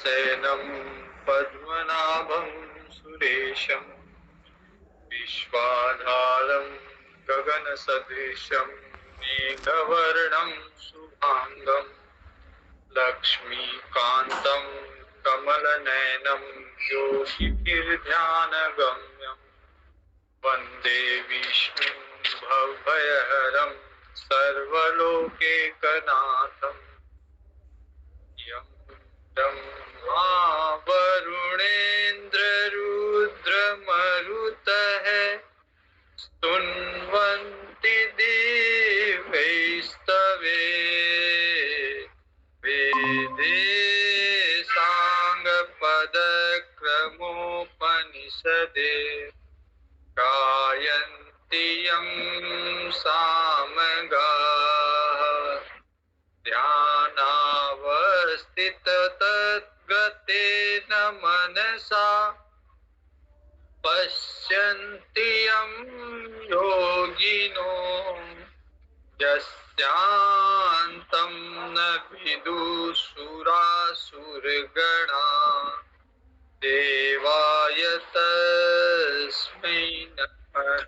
शयनं पद्मनाभं सुरेशं विश्वाधारं गगनसदृशं मेघवर्णं शुभांगं लक्ष्मीकान्तं कमलनयनं योगिभिर्ध्यानगम्यं वन्दे विष्णुं भवभयहरं सर्वलोकैकनाथम् यं ब्रह्मा वरुणेन्द्ररुद्रमरुतः स्तुन्वन्ति दिव्यैस्तवे वेदे साङ्गपदक्रमोपनिषदे गायन्ति यं सामगाः ध्यानावस्थिततद्गतेन मनसा पश्यन्ति यं योगिनो यस्यान्तं न विदुषुरासुरगणा देवाय तस्मै नमः।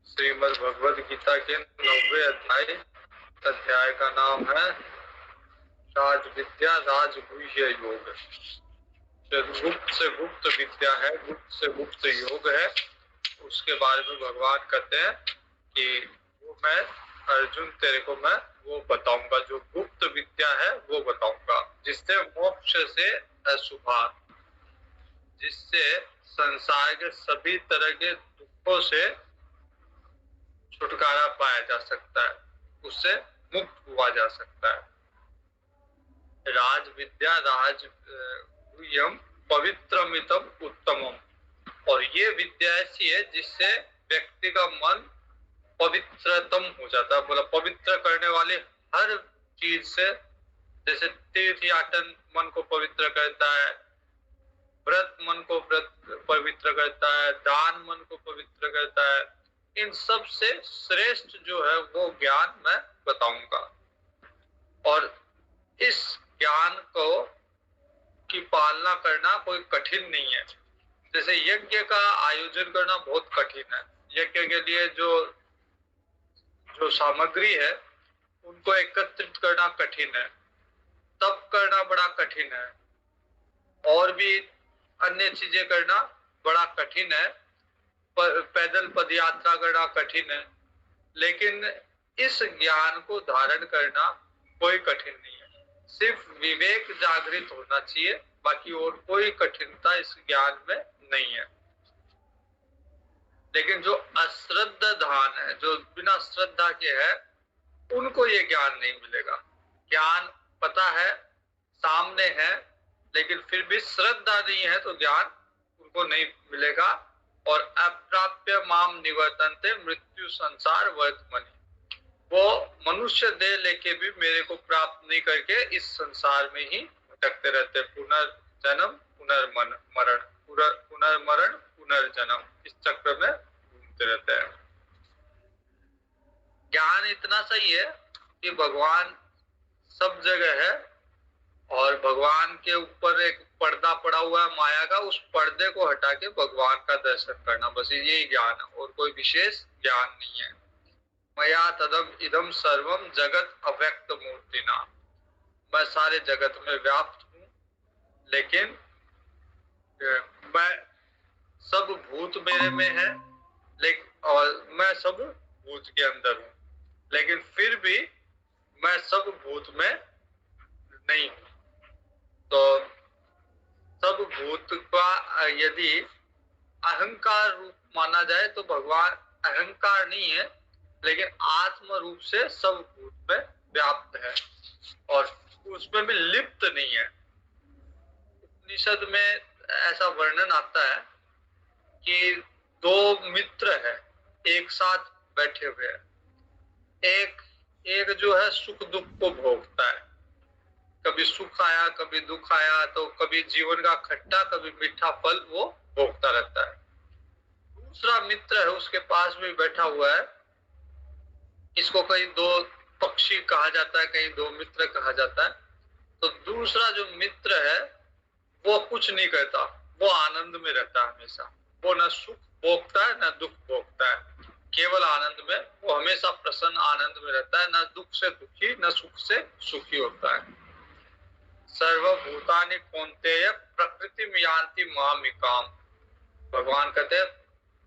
श्रीमद् भगवद गीता के 90वें अध्याय का नाम है राज विद्या राजगुह्य योग। गुप्त से गुप्त विद्या है, गुप्त से गुप्त योग है। उसके बारे में भगवान कहते हैं कि वो मैं अर्जुन तेरे को मैं वो बताऊंगा, जो गुप्त विद्या है वो बताऊंगा, जिससे मोक्ष से अशुभा, जिससे संसार के सभी तरह के दुखों से छुटकारा पाया जा सकता है, उससे मुक्त हुआ जा सकता है। राज विद्या राजगुह्यम पवित्रमितम उत्तमम, और ये विद्या ऐसी है जिससे व्यक्ति का मन पवित्रतम हो जाता है। बोला पवित्र करने वाले हर चीज से, जैसे तीर्थ याटन मन को पवित्र करता है, व्रत मन को पवित्र करता है, दान मन को पवित्र करता है, इन सब से श्रेष्ठ जो है वो ज्ञान मैं बताऊंगा। और इस ज्ञान को की पालना करना कोई कठिन नहीं है। जैसे यज्ञ का आयोजन करना बहुत कठिन है, यज्ञ के लिए जो सामग्री है उनको एकत्रित करना कठिन है, तप करना बड़ा कठिन है, और भी अन्य चीजें करना बड़ा कठिन है, पैदल पद यात्रा करना कठिन है। लेकिन इस ज्ञान को धारण करना कोई कठिन नहीं है, सिर्फ विवेक जागृत होना चाहिए, बाकी और कोई कठिनता इस ज्ञान में नहीं है। लेकिन जो अश्रद्धान है, जो बिना श्रद्धा के है, उनको ये ज्ञान नहीं मिलेगा। ज्ञान पता है, सामने है, लेकिन फिर भी श्रद्धा नहीं है तो ज्ञान उनको नहीं मिलेगा। और अप्राप्य माम निवर्तन्ते मृत्यु संसार वर्तमनि, वो मनुष्य देह लेके भी मेरे को प्राप्त नहीं करके इस संसार में ही भटकते रहते, पुनर्जन्म पुनर्मरण, पुनर्मरण पुनर्जन्म, इस चक्र में घूमते रहते हैं। ज्ञान इतना सही है कि भगवान सब जगह है, और भगवान के ऊपर एक पर्दा पड़ा हुआ है माया का, उस पर्दे को हटा के भगवान का दर्शन करना, बस यही ज्ञान है, और कोई विशेष ज्ञान नहीं है। मया तदम इदम सर्वम जगत अव्यक्त मूर्तिना, मैं सारे जगत में व्याप्त हूँ, लेकिन मैं सब भूत मेरे में है, लेकिन और मैं सब भूत के अंदर हूँ, लेकिन फिर भी मैं सब भूत में नहीं हूँ। तो सब भूत का यदि अहंकार रूप माना जाए तो भगवान अहंकार नहीं है, लेकिन आत्म रूप से सब भूत में व्याप्त है, और उसमें भी लिप्त नहीं है। उपनिषद में ऐसा वर्णन आता है कि दो मित्र है, एक साथ बैठे हुए हैं, एक जो है सुख दुख को भोगता है, कभी सुख आया कभी दुख आया, तो कभी जीवन का खट्टा कभी मीठा फल वो भोगता रहता है। दूसरा मित्र है उसके पास में बैठा हुआ है, इसको कहीं दो पक्षी कहा जाता है, कहीं दो मित्र कहा जाता है। तो दूसरा जो मित्र है वो कुछ नहीं करता, वो आनंद में रहता है हमेशा। वो न सुख भोगता है न दुख भोगता है, केवल आनंद में। वो हमेशा प्रसन्न आनंद में रहता है, न दुख से दुखी न सुख से सुखी होता है। सर्वभूतानि कौन्तेय प्रकृति में यान्ति मामिकाम। भगवान कहते हैं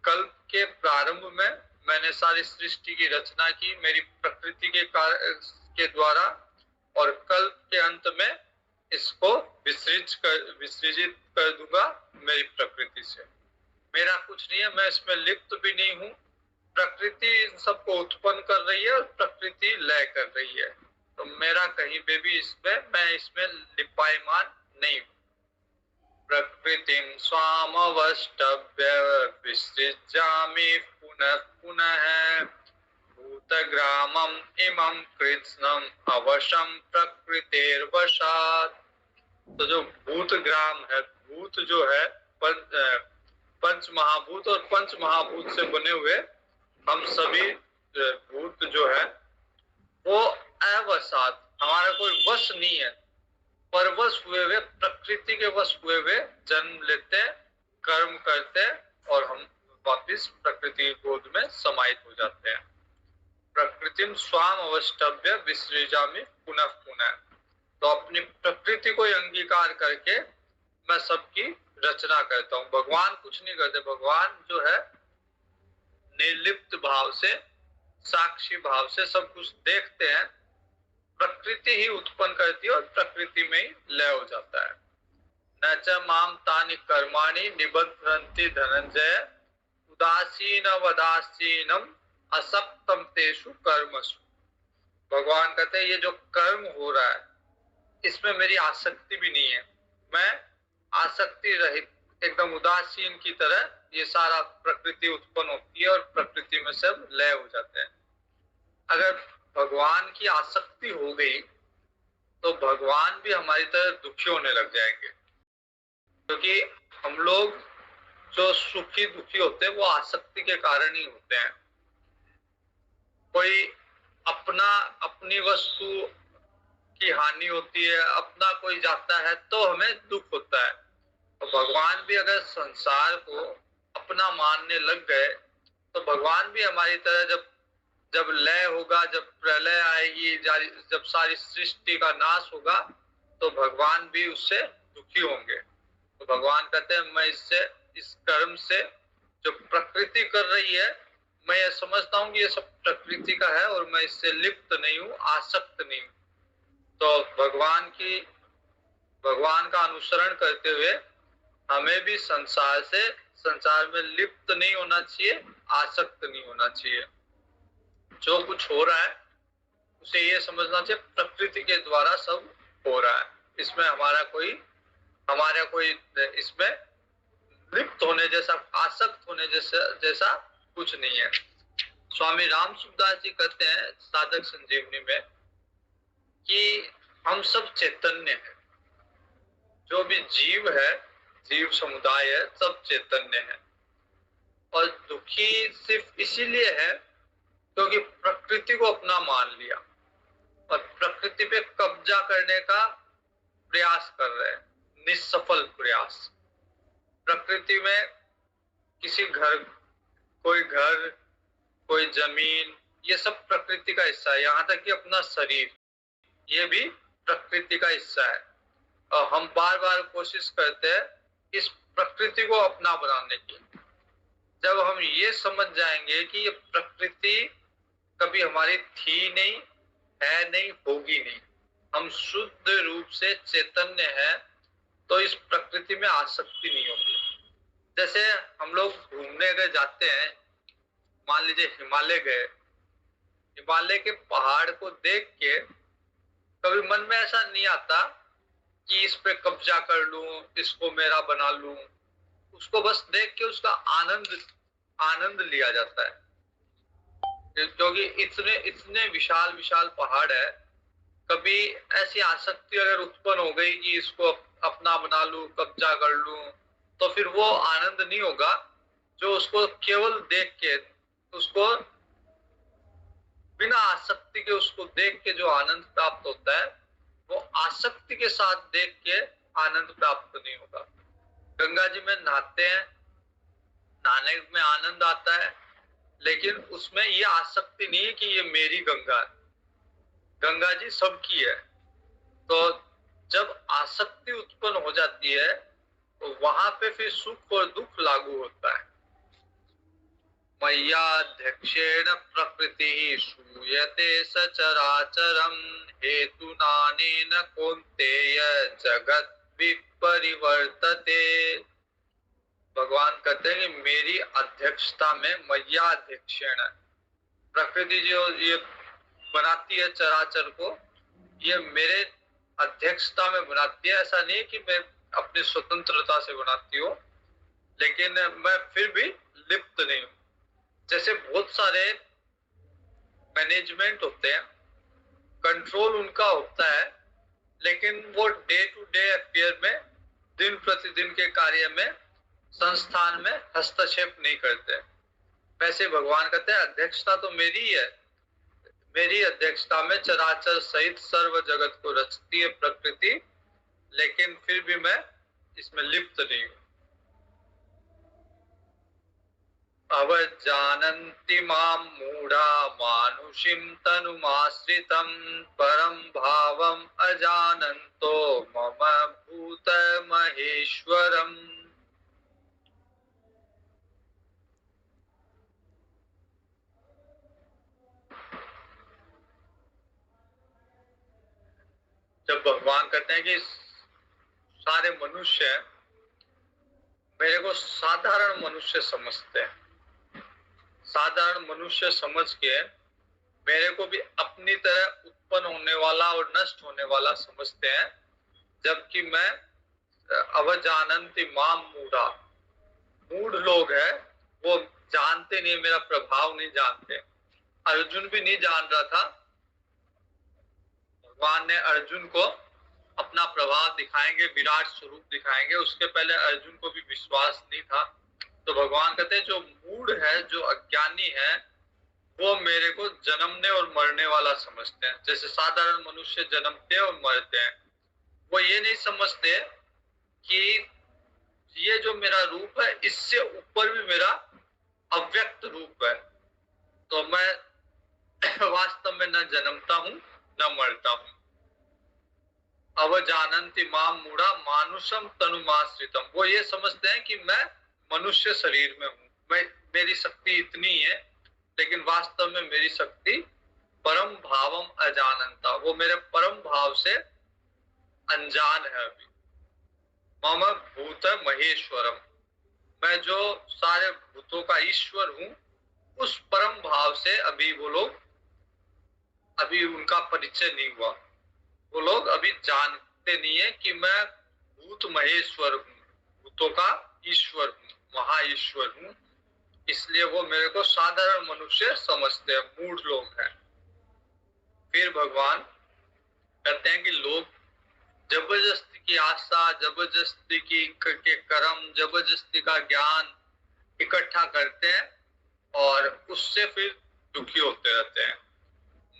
कल्प के प्रारंभ में मैंने सारी सृष्टि की रचना की मेरी प्रकृति के द्वारा, और कल्प के अंत में इसको विसर्जित कर दूंगा मेरी प्रकृति से। मेरा कुछ नहीं है, मैं इसमें लिप्त भी नहीं हूँ। प्रकृति इन सबको उत्पन्न कर रही है और प्रकृति लय कर रही है, तो मेरा कहीं पे भी मैं इसमें लिपायमान नहीं हूँ। प्रकृतिं स्वामवष्टभ्य विसृजामि पुनः पुनः भूतग्रामम् इमं कृत्स्नम् अवशं प्रकृतेर्वशात्। तो जो भूतग्राम है, भूत जो है पंच महाभूत, और पंच महाभूत से बने हुए हम सभी भूत जो है वो अवसाद, हमारा कोई वश नहीं है, परवश हुए हुए, प्रकृति के वश हुए हुए जन्म लेते, कर्म करते, और हम वापिस प्रकृति गोद में समाहित हो जाते हैं। प्रकृतिम स्वाम अवष्टभ्य विसृजामि पुनः पुनः। तो अपनी प्रकृति को अंगीकार करके मैं सबकी रचना करता हूँ। भगवान कुछ नहीं करते, भगवान जो है निर्लिप्त भाव से, साक्षी भाव से सब कुछ देखते हैं। प्रकृति ही उत्पन्न करती है और प्रकृति में ही लय हो जाता है। न च माम तानि कर्माणि निबध्नन्ति धनंजय उदासीन वदासीनम असक्तम तेषु कर्मसु। भगवान कहते हैं ये जो कर्म हो रहा है इसमें मेरी आसक्ति भी नहीं है, मैं आसक्ति रहित एकदम उदासीन की तरह ये सारा प्रकृति उत्पन्न होती है और प्रकृति में सब लय हो जाते हैं। अगर भगवान की आसक्ति हो गई तो भगवान भी हमारी तरह दुखी होने लग जाएंगे, क्योंकि हम लोग जो सुखी दुखी होते हैं वो आसक्ति के कारण ही होते हैं। कोई अपनी वस्तु की हानि होती है, अपना कोई जाता है तो हमें दुख होता है। तो भगवान भी अगर संसार को अपना मानने लग गए तो भगवान भी हमारी तरह जब लय होगा, जब प्रलय आएगी, जब सारी सृष्टि का नाश होगा तो भगवान भी उससे दुखी होंगे। तो भगवान कहते हैं मैं इस कर्म से जो प्रकृति कर रही है, मैं ये समझता हूँ कि ये सब प्रकृति का है और मैं इससे लिप्त नहीं हूँ, आसक्त नहीं हूँ। तो भगवान का अनुसरण करते हुए हमें भी संसार में लिप्त नहीं होना चाहिए, आसक्त नहीं होना चाहिए। जो कुछ हो रहा है उसे ये समझना चाहिए प्रकृति के द्वारा सब हो रहा है, इसमें हमारा कोई इसमें लिप्त होने जैसा, आसक्त होने जैसा कुछ नहीं है। स्वामी राम सुखदास जी कहते हैं साधक संजीवनी में कि हम सब चैतन्य हैं, जो भी जीव है, जीव समुदाय है, सब चैतन्य है। और दुखी सिर्फ इसीलिए है क्योंकि प्रकृति को अपना मान लिया और प्रकृति पे कब्जा करने का प्रयास कर रहे हैं, निष्सफल प्रयास। प्रकृति में कोई घर, कोई जमीन, ये सब प्रकृति का हिस्सा है। यहाँ तक कि अपना शरीर, ये भी प्रकृति का हिस्सा है। और हम बार बार कोशिश करते हैं इस प्रकृति को अपना बनाने की। जब हम ये समझ जाएंगे कि ये प्रकृति कभी हमारी थी नहीं, है नहीं, होगी नहीं, हम शुद्ध रूप से चैतन्य है, तो इस प्रकृति में आसक्ति नहीं होगी। जैसे हम लोग घूमने गए जाते हैं, मान लीजिए हिमालय गए, हिमालय के पहाड़ को देख के कभी मन में ऐसा नहीं आता कि इस पे कब्जा कर लूं, इसको मेरा बना लूं। उसको बस देख के उसका आनंद लिया जाता है, क्योंकि इतने विशाल विशाल पहाड़ है। कभी ऐसी आसक्ति अगर उत्पन्न हो गई कि इसको अपना बना लूं, कब्जा कर लूं, तो फिर वो आनंद नहीं होगा जो उसको केवल देख के, उसको बिना आसक्ति के उसको देख के जो आनंद प्राप्त होता है, वो आसक्ति के साथ देख के आनंद प्राप्त नहीं होगा। गंगा जी में नहाते हैं, नहाने में आनंद आता है, लेकिन उसमें ये आसक्ति नहीं है कि ये मेरी गंगा है। गंगा जी सबकी है। तो जब आसक्ति उत्पन्न हो जाती है तो वहां पे फिर सुख और दुख लागू होता है। मय्याध्यक्षेण प्रकृति श्रूयते सचराचरम हेतुनानेन कौन्तेय जगत विपरिवर्तते। भगवान कहते हैं कि मेरी अध्यक्षता में, मय्याध्यक्षेण, प्रकृति जो ये बनाती है चराचर को, ये मेरे अध्यक्षता में बनाती है। ऐसा नहीं कि मैं अपनी स्वतंत्रता से बनाती हूँ, लेकिन मैं फिर भी लिप्त नहीं हूँ। जैसे बहुत सारे मैनेजमेंट होते हैं, कंट्रोल उनका होता है, लेकिन वो डे टू डे अफेयर में, दिन प्रतिदिन के कार्य में, संस्थान में हस्तक्षेप नहीं करते। वैसे भगवान कहते हैं अध्यक्षता तो मेरी है। मेरी अध्यक्षता में चराचर सहित सर्व जगत को रचती है प्रकृति, लेकिन फिर भी मैं इसमें लिप्त नहीं हूं। अवजानन्ति मां मूढ़ा मानुषीं तनुमाश्रितं परं भावम् अजानन्तो मम भूत महेश्वरम्। जब भगवान कहते हैं कि सारे मनुष्य मेरे को साधारण मनुष्य समझते हैं, साधारण मनुष्य समझ के मेरे को भी अपनी तरह उत्पन्न होने वाला और नष्ट होने वाला समझते हैं, जबकि मैं अवजानन्ति मां मूढ़ा, मूढ़ लोग हैं, वो जानते नहीं, मेरा प्रभाव नहीं जानते। अर्जुन भी नहीं जान रहा था। भगवान ने अर्जुन को अपना प्रभाव दिखाएंगे, विराट स्वरूप दिखाएंगे, उसके पहले अर्जुन को भी विश्वास नहीं था। तो भगवान कहते हैं जो मूढ़ है, जो अज्ञानी है, वो मेरे को जन्मने और मरने वाला समझते हैं। जैसे साधारण मनुष्य जन्मते और मरते हैं, वो ये नहीं समझते कि ये जो मेरा रूप है, इससे ऊपर भी मेरा अव्यक्त रूप है। तो मैं वास्तव में न जन्मता हूं न मरता हूं। अवजानन्ति मां मूढ़ा मानुषम तनुमाश्रितम, वो ये समझते हैं कि मैं मनुष्य शरीर में हूं, मैं, मेरी शक्ति इतनी है, लेकिन वास्तव में मेरी शक्ति परम भावम अजानंता, वो मेरे परम भाव से अनजान है अभी। मम भूत महेश्वरम, मैं जो सारे भूतों का ईश्वर हूं, उस परम भाव से अभी वो लोग, अभी उनका परिचय नहीं हुआ। वो लोग अभी जानते नहीं है कि मैं भूत महेश्वर हूँ, भूतों का ईश्वर हूँ, महाईश्वर हूँ। इसलिए वो मेरे को साधारण मनुष्य समझते हैं, मूढ़ लोग हैं। फिर भगवान कहते हैं कि लोग जबरदस्ती की आशा, जबरदस्ती की के कर्म, जबरदस्ती का ज्ञान इकट्ठा करते हैं और उससे फिर दुखी होते रहते हैं।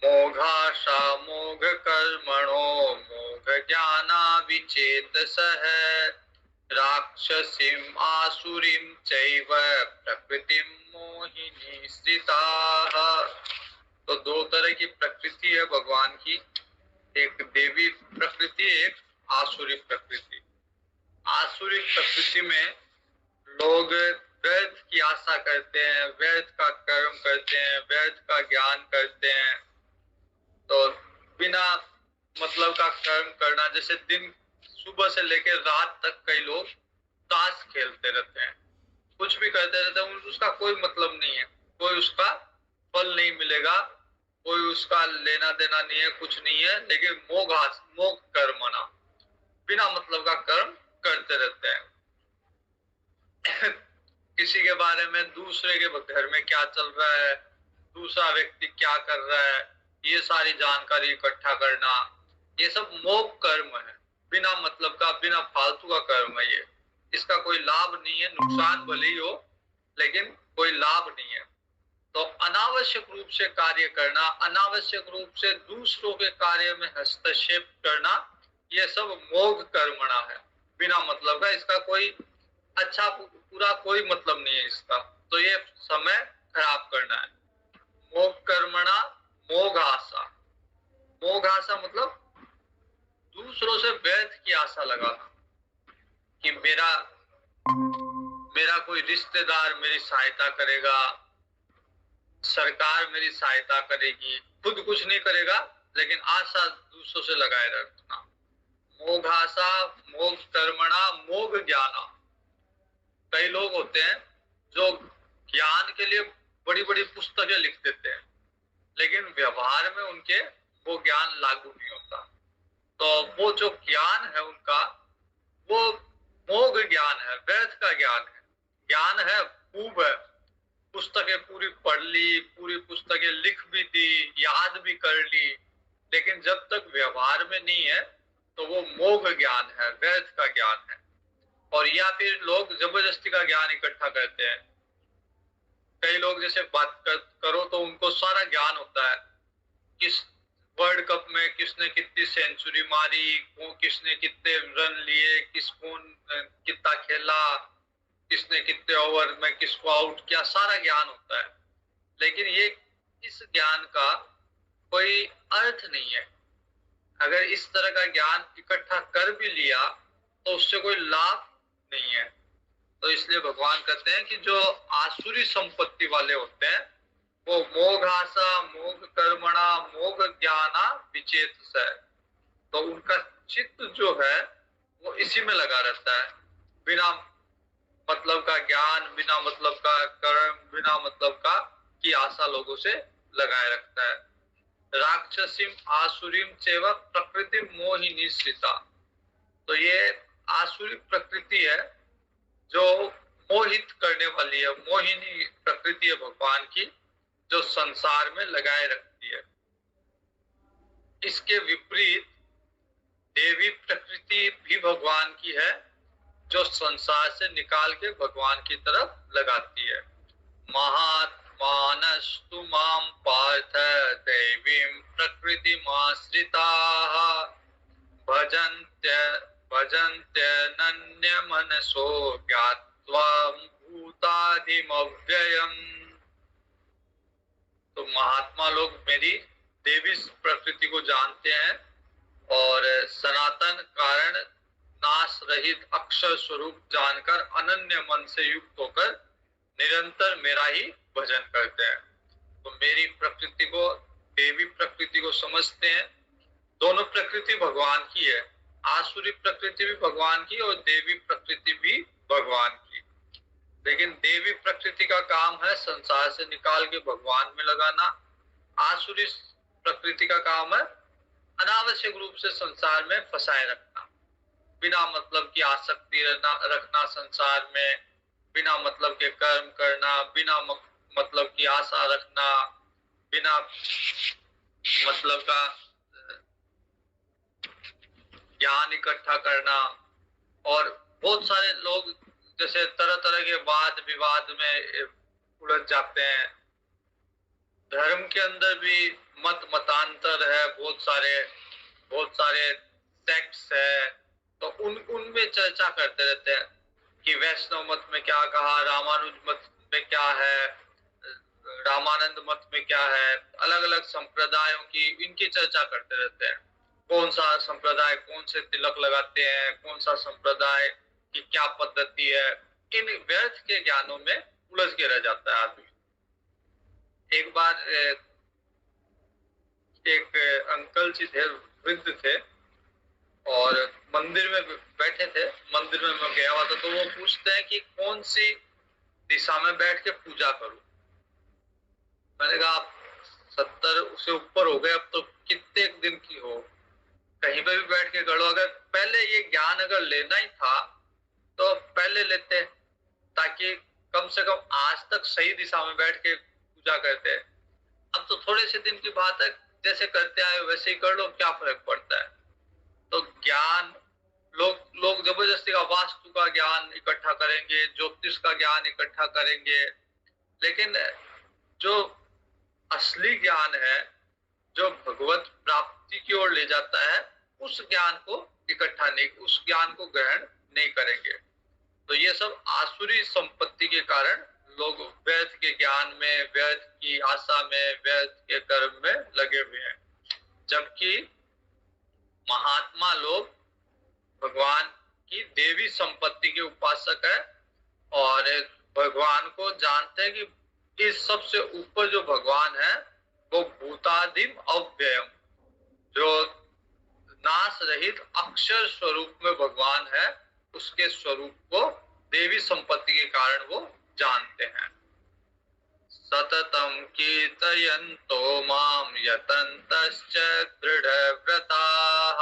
मोघाशा मोघ कर्मणो मोघ ज्ञाना विचेतसः राक्षसीम आसुरीम चैव प्रकृतिम मोहिनी श्रिताः। तो दो तरह की प्रकृति है भगवान की, एक देवी प्रकृति, एक आसुरी प्रकृति। आसुरी प्रकृति में लोग व्यर्थ की आशा करते हैं, व्यर्थ का कर्म करते हैं, व्यर्थ का ज्ञान करते हैं। तो बिना मतलब का कर्म करना, जैसे दिन सुबह से लेकर रात तक कई लोग ताश खेलते रहते हैं, कुछ भी करते रहते हैं, उसका कोई मतलब नहीं है, कोई उसका फल नहीं मिलेगा, कोई उसका लेना देना नहीं है, कुछ नहीं है, लेकिन मोघ कर्मणा, बिना मतलब का कर्म करते रहते हैं। किसी के बारे में, दूसरे के घर में क्या चल रहा है, दूसरा व्यक्ति क्या कर रहा है, ये सारी जानकारी इकट्ठा करना, ये सब मोह कर्म है, बिना मतलब का, बिना फालतू का कर्म है ये। इसका कोई लाभ नहीं है, नुकसान भले ही हो, लेकिन कोई लाभ नहीं है। तो अनावश्यक रूप से कार्य करना, अनावश्यक रूप से दूसरों के कार्य में हस्तक्षेप करना, ये सब मोघ कर्मणा है, बिना मतलब का। इसका कोई अच्छा पूरा कोई मतलब नहीं है इसका, तो ये समय खराब करना है। मोघ कर्मणा मोघ आशा। मोघ आशा मतलब दूसरों से व्यर्थ की आशा लगाना कि मेरा कोई रिश्तेदार मेरी सहायता करेगा, सरकार मेरी सहायता करेगी, खुद कुछ नहीं करेगा लेकिन आशा दूसरों से लगाए रखना। मोघ आशा मोघ कर्मणा मोघ ज्ञाना। कई लोग होते हैं जो ज्ञान के लिए बड़ी बड़ी पुस्तकें लिख देते हैं, लेकिन व्यवहार में उनके वो ज्ञान लागू नहीं होता। तो वो जो ज्ञान है उनका, वो मोघ ज्ञान है, व्यर्थ का ज्ञान है। ज्ञान है, खूब है, पुस्तकें पूरी पढ़ ली, पूरी पुस्तकें लिख भी दी, याद भी कर ली, लेकिन जब तक व्यवहार में नहीं है तो वो मोघ ज्ञान है, व्यर्थ का ज्ञान है। और या फिर लोग जबरदस्ती का ज्ञान इकट्ठा करते हैं। कई लोग जैसे करो तो उनको सारा ज्ञान होता है, किस वर्ल्ड कप में किसने कितनी सेंचुरी मारी, किसने कितने रन लिए, कौन कितना खेला, किसने कितने ओवर में किसको आउट किया, सारा ज्ञान होता है। लेकिन ये इस ज्ञान का कोई अर्थ नहीं है। अगर इस तरह का ज्ञान इकट्ठा कर भी लिया तो उससे कोई लाभ नहीं है। तो इसलिए भगवान कहते हैं कि जो आसुरी संपत्ति वाले होते हैं वो मोघ आशा मोघ कर्मणा मोघ ज्ञाना विचेतस है। तो उनका चित्त जो है वो इसी में लगा रहता है, बिना मतलब का ज्ञान, बिना मतलब का कर्म, बिना मतलब का की आशा लोगों से लगाए रखता है। राक्षसीम आसुरीम चैव प्रकृति मोहिनी सीता। तो ये आसुरी प्रकृति है जो मोहित करने वाली है, मोहिनी प्रकृति है भगवान की, जो संसार में लगाए रखती है। इसके विपरीत देवी प्रकृति भी भगवान की है, जो संसार से निकाल के भगवान की तरफ लगाती है। महात्मानस्तु माम पार्थ देवीं प्रकृतिमाश्रिताः भजन्त्य भजन्त्यनन्य मनसो ज्ञात्वा भूतादिमव्ययम्। तो महात्मा लोग मेरी देवी प्रकृति को जानते हैं और सनातन कारण नाश रहित अक्षर स्वरूप जानकर अनन्य मन से युक्त होकर निरंतर मेरा ही भजन करते हैं। तो मेरी प्रकृति को, देवी प्रकृति को समझते हैं। दोनों प्रकृति भगवान की है, आसुरी प्रकृति भी भगवान की और देवी प्रकृति भी भगवान की। लेकिन देवी प्रकृति का काम है संसार से निकाल के भगवान में लगाना, आसुरी प्रकृति का काम है अनावश्यक रूप से संसार में फंसाए रखना, बिना मतलब की आसक्ति रखना संसार में, बिना मतलब के कर्म करना, बिना मतलब की आशा रखना, बिना मतलब का ज्ञान इकट्ठा करना। और बहुत सारे लोग जैसे तरह तरह के वाद विवाद में उलझ जाते हैं। धर्म के अंदर भी मत मतांतर है, बहुत सारे सेक्ट्स है, तो उनमें चर्चा करते रहते हैं कि वैष्णव मत में क्या कहा, रामानुज मत में क्या है, रामानंद मत में क्या है, अलग अलग संप्रदायों की इनकी चर्चा करते रहते हैं। कौन सा संप्रदाय कौन से तिलक लगाते हैं, कौन सा संप्रदाय की क्या पद्धति है, इन व्यर्थ के ज्ञानों में उलझ के रह जाता है आदमी। एक बार एक अंकल जी थे, वृद्ध थे, और मंदिर में बैठे थे। मंदिर में मैं गया हुआ था, तो वो पूछते हैं कि कौन सी दिशा में बैठ के पूजा करूं। मैंने कहा आप 70 से ऊपर हो गए, अब तो कितने दिन की हो, कहीं पे भी बैठ के कर लो। अगर पहले ये ज्ञान अगर लेना ही था तो पहले लेते, ताकि कम से कम आज तक सही दिशा में बैठ के पूजा करते। अब तो थोड़े से दिन की बात है, जैसे करते आए वैसे ही कर लो, क्या फर्क पड़ता है। तो ज्ञान लोग जबरदस्ती का वास्तु का ज्ञान इकट्ठा करेंगे, ज्योतिष का ज्ञान इकट्ठा करेंगे, लेकिन जो असली ज्ञान है, जो भगवत प्राप्ति की ओर ले जाता है, उस ज्ञान को इकट्ठा नहीं, उस ज्ञान को ग्रहण नहीं करेंगे। तो ये सब आसुरी संपत्ति के कारण लोग व्यर्थ के ज्ञान में, व्यर्थ की आशा में, व्यर्थ के कर्म में लगे हुए हैं। जबकि महात्मा लोग भगवान की देवी संपत्ति के उपासक है और भगवान को जानते हैं कि इस सबसे ऊपर जो भगवान है वो भूतादिम अव्ययम, जो नाश रहित अक्षर स्वरूप में भगवान है, उसके स्वरूप को देवी संपत्ति के कारण वो जानते हैं। सततम कीर्तयन्तो माम यतन्तश्च दृढव्रताः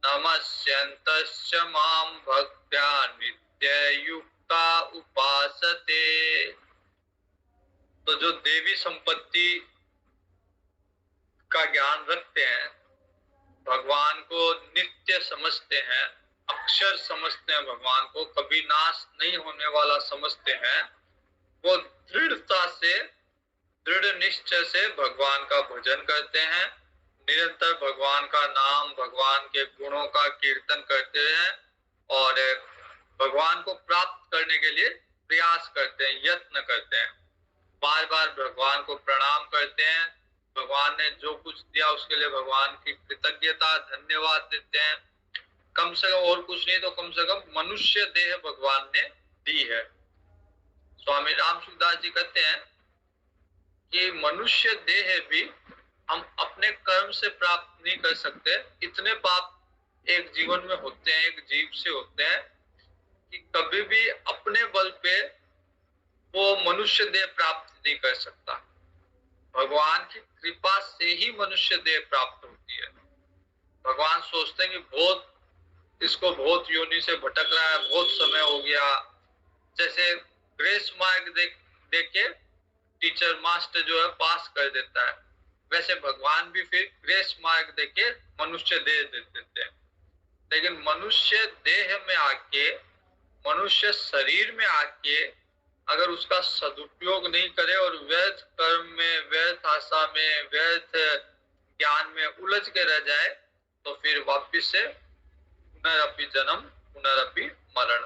नमस्यन्तश्च मां भक्त्या नित्ययुक्ता उपासते। तो जो देवी संपत्ति का ज्ञान रखते हैं, भगवान को नित्य समझते हैं, अक्षर समझते हैं, भगवान को कभी नाश नहीं होने वाला समझते हैं, वो दृढ़ता से, दृढ़ निश्चय से भगवान का भजन करते हैं, निरंतर भगवान का नाम, भगवान के गुणों का कीर्तन करते हैं और भगवान को प्राप्त करने के लिए प्रयास करते हैं, यत्न करते हैं, बार बार भगवान को प्रणाम करते हैं, भगवान ने जो कुछ दिया उसके लिए भगवान की कृतज्ञता, धन्यवाद देते हैं। कम से कम और कुछ नहीं तो कम से कम मनुष्य देह भगवान ने दी है। स्वामी राम सुखदास जी कहते हैं कि मनुष्य देह भी हम अपने कर्म से प्राप्त नहीं कर सकते। इतने पाप एक जीवन में होते हैं, एक जीव से होते हैं कि कभी भी अपने बल पे वो मनुष्य देह प्राप्त नहीं कर सकता। भगवान की कृपा से ही मनुष्य देह प्राप्त होती है। भगवान सोचते हैं कि इसको बहुत योनि से भटक रहा है, बहुत समय हो गया। जैसे ग्रेस मार्क दे के टीचर मास्टर जो है पास कर देता है, वैसे भगवान भी फिर ग्रेस मार्क दे के मनुष्य देह दे देते हैं। लेकिन मनुष्य देह में आके, मनुष्य शरीर में आके अगर उसका सदुपयोग नहीं करे और व्यर्थ कर्म में, व्यर्थ आशा में, व्यर्थ ज्ञान में उलझ के रह जाए, तो फिर वापिस से पुनरअपि जन्म पुनरअपि मरण,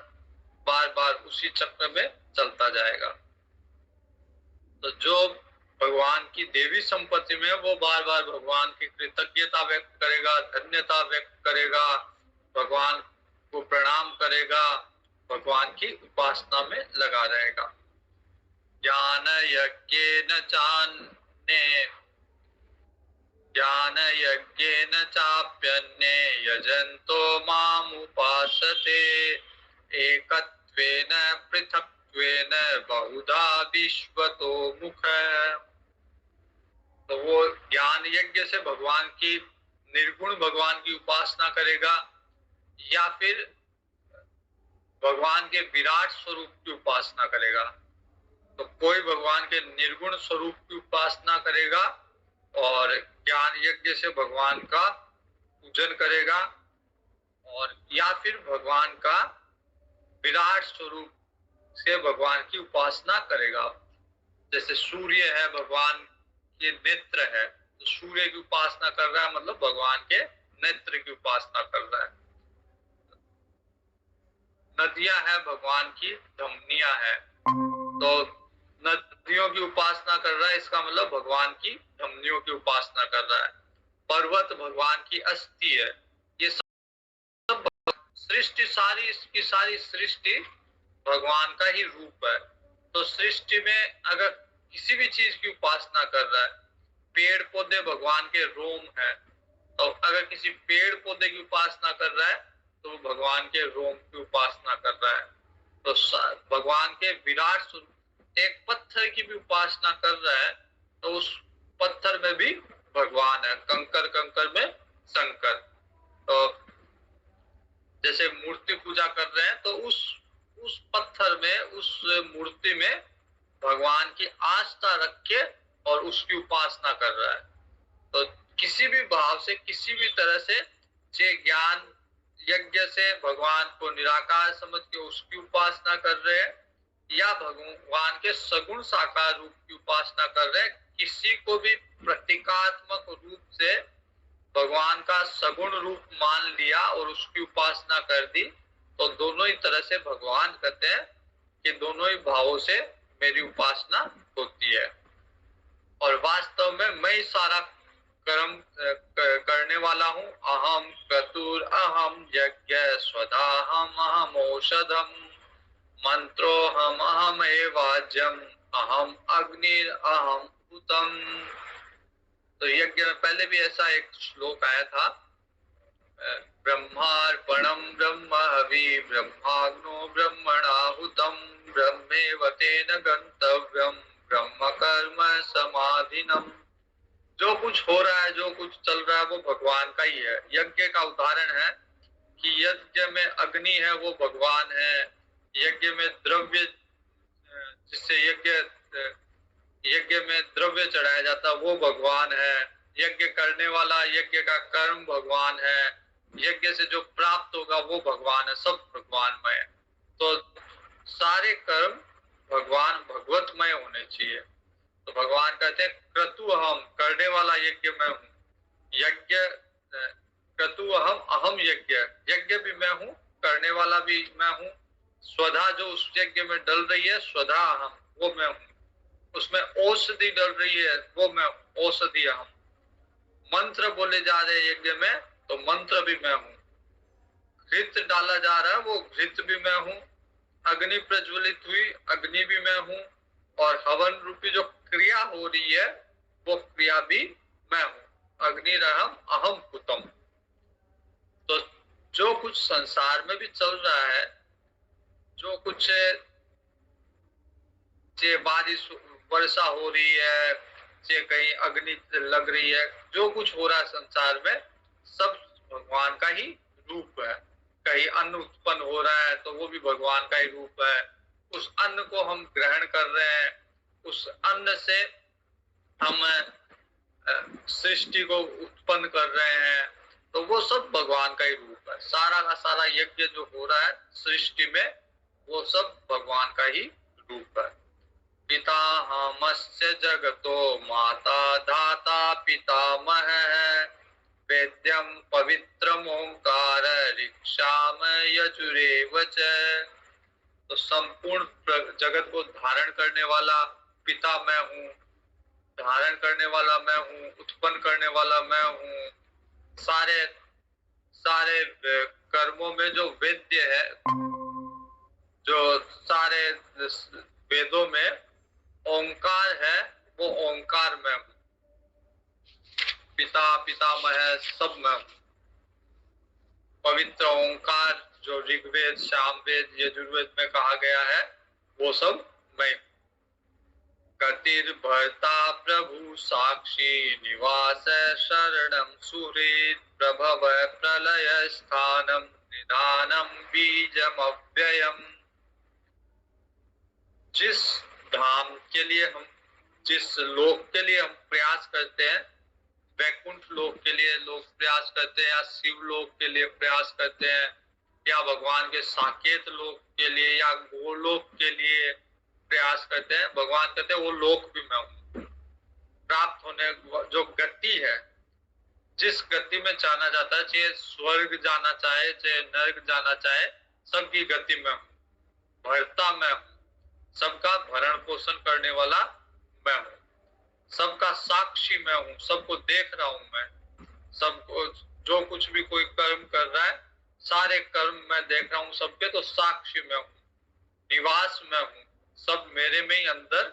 बार बार उसी चक्र में चलता जाएगा। तो जो भगवान की देवी संपत्ति में, वो बार बार भगवान की कृतज्ञता व्यक्त करेगा, धन्यता व्यक्त करेगा, भगवान को प्रणाम करेगा, भगवान की उपासना में लगा रहेगा। ज्ञान यज्ञेन चान्ये, ज्ञान यज्ञेन चाप्यन्ये यजन्तो माम उपासते एकत्वेन पृथक्त्वेन बहुधा विश्वतो मुख। तो वो ज्ञान यज्ञ से भगवान की, निर्गुण भगवान की उपासना करेगा या फिर भगवान के विराट स्वरूप की उपासना करेगा। तो कोई भगवान के निर्गुण स्वरूप की उपासना करेगा और ज्ञान यज्ञ से भगवान का पूजन करेगा, और या फिर भगवान का विराट स्वरूप से भगवान की उपासना करेगा। जैसे सूर्य है, भगवान के नेत्र है, तो सूर्य की उपासना कर रहा है मतलब भगवान के नेत्र की उपासना कर रहा है। नदियां है, भगवान की धमनियां है, तो नदियों की उपासना कर रहा है, इसका मतलब भगवान की धमनियों की उपासना कर रहा है। पर्वत भगवान की अस्थि है। ये सब सृष्टि, सारी की सारी सृष्टि भगवान का ही रूप है। तो सृष्टि में अगर किसी भी चीज की उपासना कर रहा है, पेड़ पौधे भगवान के रोम है, तो अगर किसी पेड़ पौधे की उपासना कर रहा है तो वो भगवान के रोम की उपासना कर रहा है। तो भगवान के विराट स्वरूप, एक पत्थर की भी उपासना कर रहा है तो उस पत्थर में भी भगवान है, कंकर कंकर में शंकर। तो जैसे मूर्ति पूजा कर रहे हैं तो उस पत्थर में, उस मूर्ति में भगवान की आस्था रख के और उसकी उपासना कर रहा है। तो किसी भी भाव से, किसी भी तरह से, जे ज्ञान यज्ञ से भगवान को निराकार समझ के उसकी उपासना कर रहे हैं, या भगवान के सगुण साकार रूप की उपासना कर रहे हैं, किसी को भी प्रतीकात्मक रूप से भगवान का सगुण रूप मान लिया और उसकी उपासना कर दी, तो दोनों ही तरह से भगवान कहते हैं कि दोनों ही भावों से मेरी उपासना होती है। और वास्तव में मैं ही सारा कर्म करने वाला हूँ। अहम क्रतुर अहम यज्ञ स्वधाहम अहम औषधम मंत्रोहम अहम एवाज्यम अहम अग्निर अहम भूतम। तो यज्ञ में पहले भी ऐसा एक श्लोक आया था, ब्रह्मार्पणम ब्रह्म हवि ब्रह्माग्नो ब्रह्मणाहुतम ब्रह्मेव तेन गंतव्यम ब्रह्म कर्म समाधिनम। जो कुछ हो रहा है, जो कुछ चल रहा है, वो भगवान का ही है। यज्ञ का उदाहरण है कि यज्ञ में अग्नि है, वो भगवान है। यज्ञ में द्रव्य, जिससे यज्ञ में द्रव्य चढ़ाया जाता है, वो भगवान है। यज्ञ करने वाला, यज्ञ का कर्म भगवान है। यज्ञ से जो प्राप्त होगा वो भगवान है। सब भगवानमय है। तो सारे कर्म भगवान भगवतमय होने चाहिए। तो भगवान कहते हैं क्रतु अहम, करने वाला यज्ञ मैं हूँ। यज्ञ क्रतु अहम अहम यज्ञ, यज्ञ भी मैं हूँ, करने वाला भी मैं हूँ। स्वधा जो उस यज्ञ में डल रही है, स्वधा अहम, वो मैं हूँ। उसमें औषधि डल रही है, वो मैं हूँ, औषधि अहम। मंत्र बोले जा रहे हैं यज्ञ में, तो मंत्र भी मैं हूँ। घृत डाला जा रहा है, वो घृत भी मैं हूँ। अग्नि प्रज्वलित हुई, अग्नि भी मैं हूँ। और हवन रूपी जो क्रिया हो रही है, वो क्रिया भी मैं हूँ। अग्निरहम अहम भूतम। तो जो कुछ संसार में भी चल रहा है, जो कुछ चाहे बारिश वर्षा हो रही है, चाहे कहीं अग्नि लग रही है, जो कुछ हो रहा है संसार में, सब भगवान का ही रूप है। कहीं अन्न उत्पन्न हो रहा है तो वो भी भगवान का ही रूप है। उस अन्न को हम ग्रहण कर रहे हैं, उस अन्न से हम सृष्टि को उत्पन्न कर रहे हैं, तो वो सब भगवान का ही रूप है। सारा का सारा यज्ञ जो हो रहा है सृष्टि में, वो सब भगवान का ही रूप है। पितामहस्य जगतो माता धाता पितामह वेद्यम पवित्रम ओंकार ऋक्षाम यजुरेव च। तो संपूर्ण जगत को धारण करने वाला पिता मैं हूँ, धारण करने वाला मैं हूँ, उत्पन्न करने वाला मैं हूँ। सारे सारे कर्मों में जो वेद्य है, जो सारे वेदों में ओंकार है, वो ओंकार में हूँ। पिता पितामह सब में हूँ। पवित्र ओंकार जो ऋग्वेद सामवेद यजुर्वेद में कहा गया है, वो सब मैं। गतिर्भर्ता प्रभु साक्षी निवास शरणम सुहृद प्रभव प्रलय स्थानम निधानम बीजम अव्ययम। जिस धाम के लिए हम, जिस लोक के लिए हम प्रयास करते हैं, वैकुंठ लोक के लिए लोग प्रयास करते हैं, या शिव लोक के लिए प्रयास करते हैं, या भगवान के साकेत लोक के लिए, या गोलोक के लिए प्रयास करते हैं, भगवान कहते हैं वो लोक भी मैं हूँ। प्राप्त होने जो गति है, जिस गति में जाना जाता है, चाहे स्वर्ग जाना चाहे चाहे नर्क जाना चाहे, सबकी गति में हूँ। भरता मैं हूँ, सबका भरण पोषण करने वाला मैं हूँ। सबका साक्षी मैं हूँ, सबको देख रहा हूँ मैं। सबको जो कुछ भी कोई कर्म कर रहा है, सारे कर्म मैं देख रहा हूँ सबके, तो साक्षी मैं हूँ। निवास मैं हूँ, सब मेरे में ही अंदर,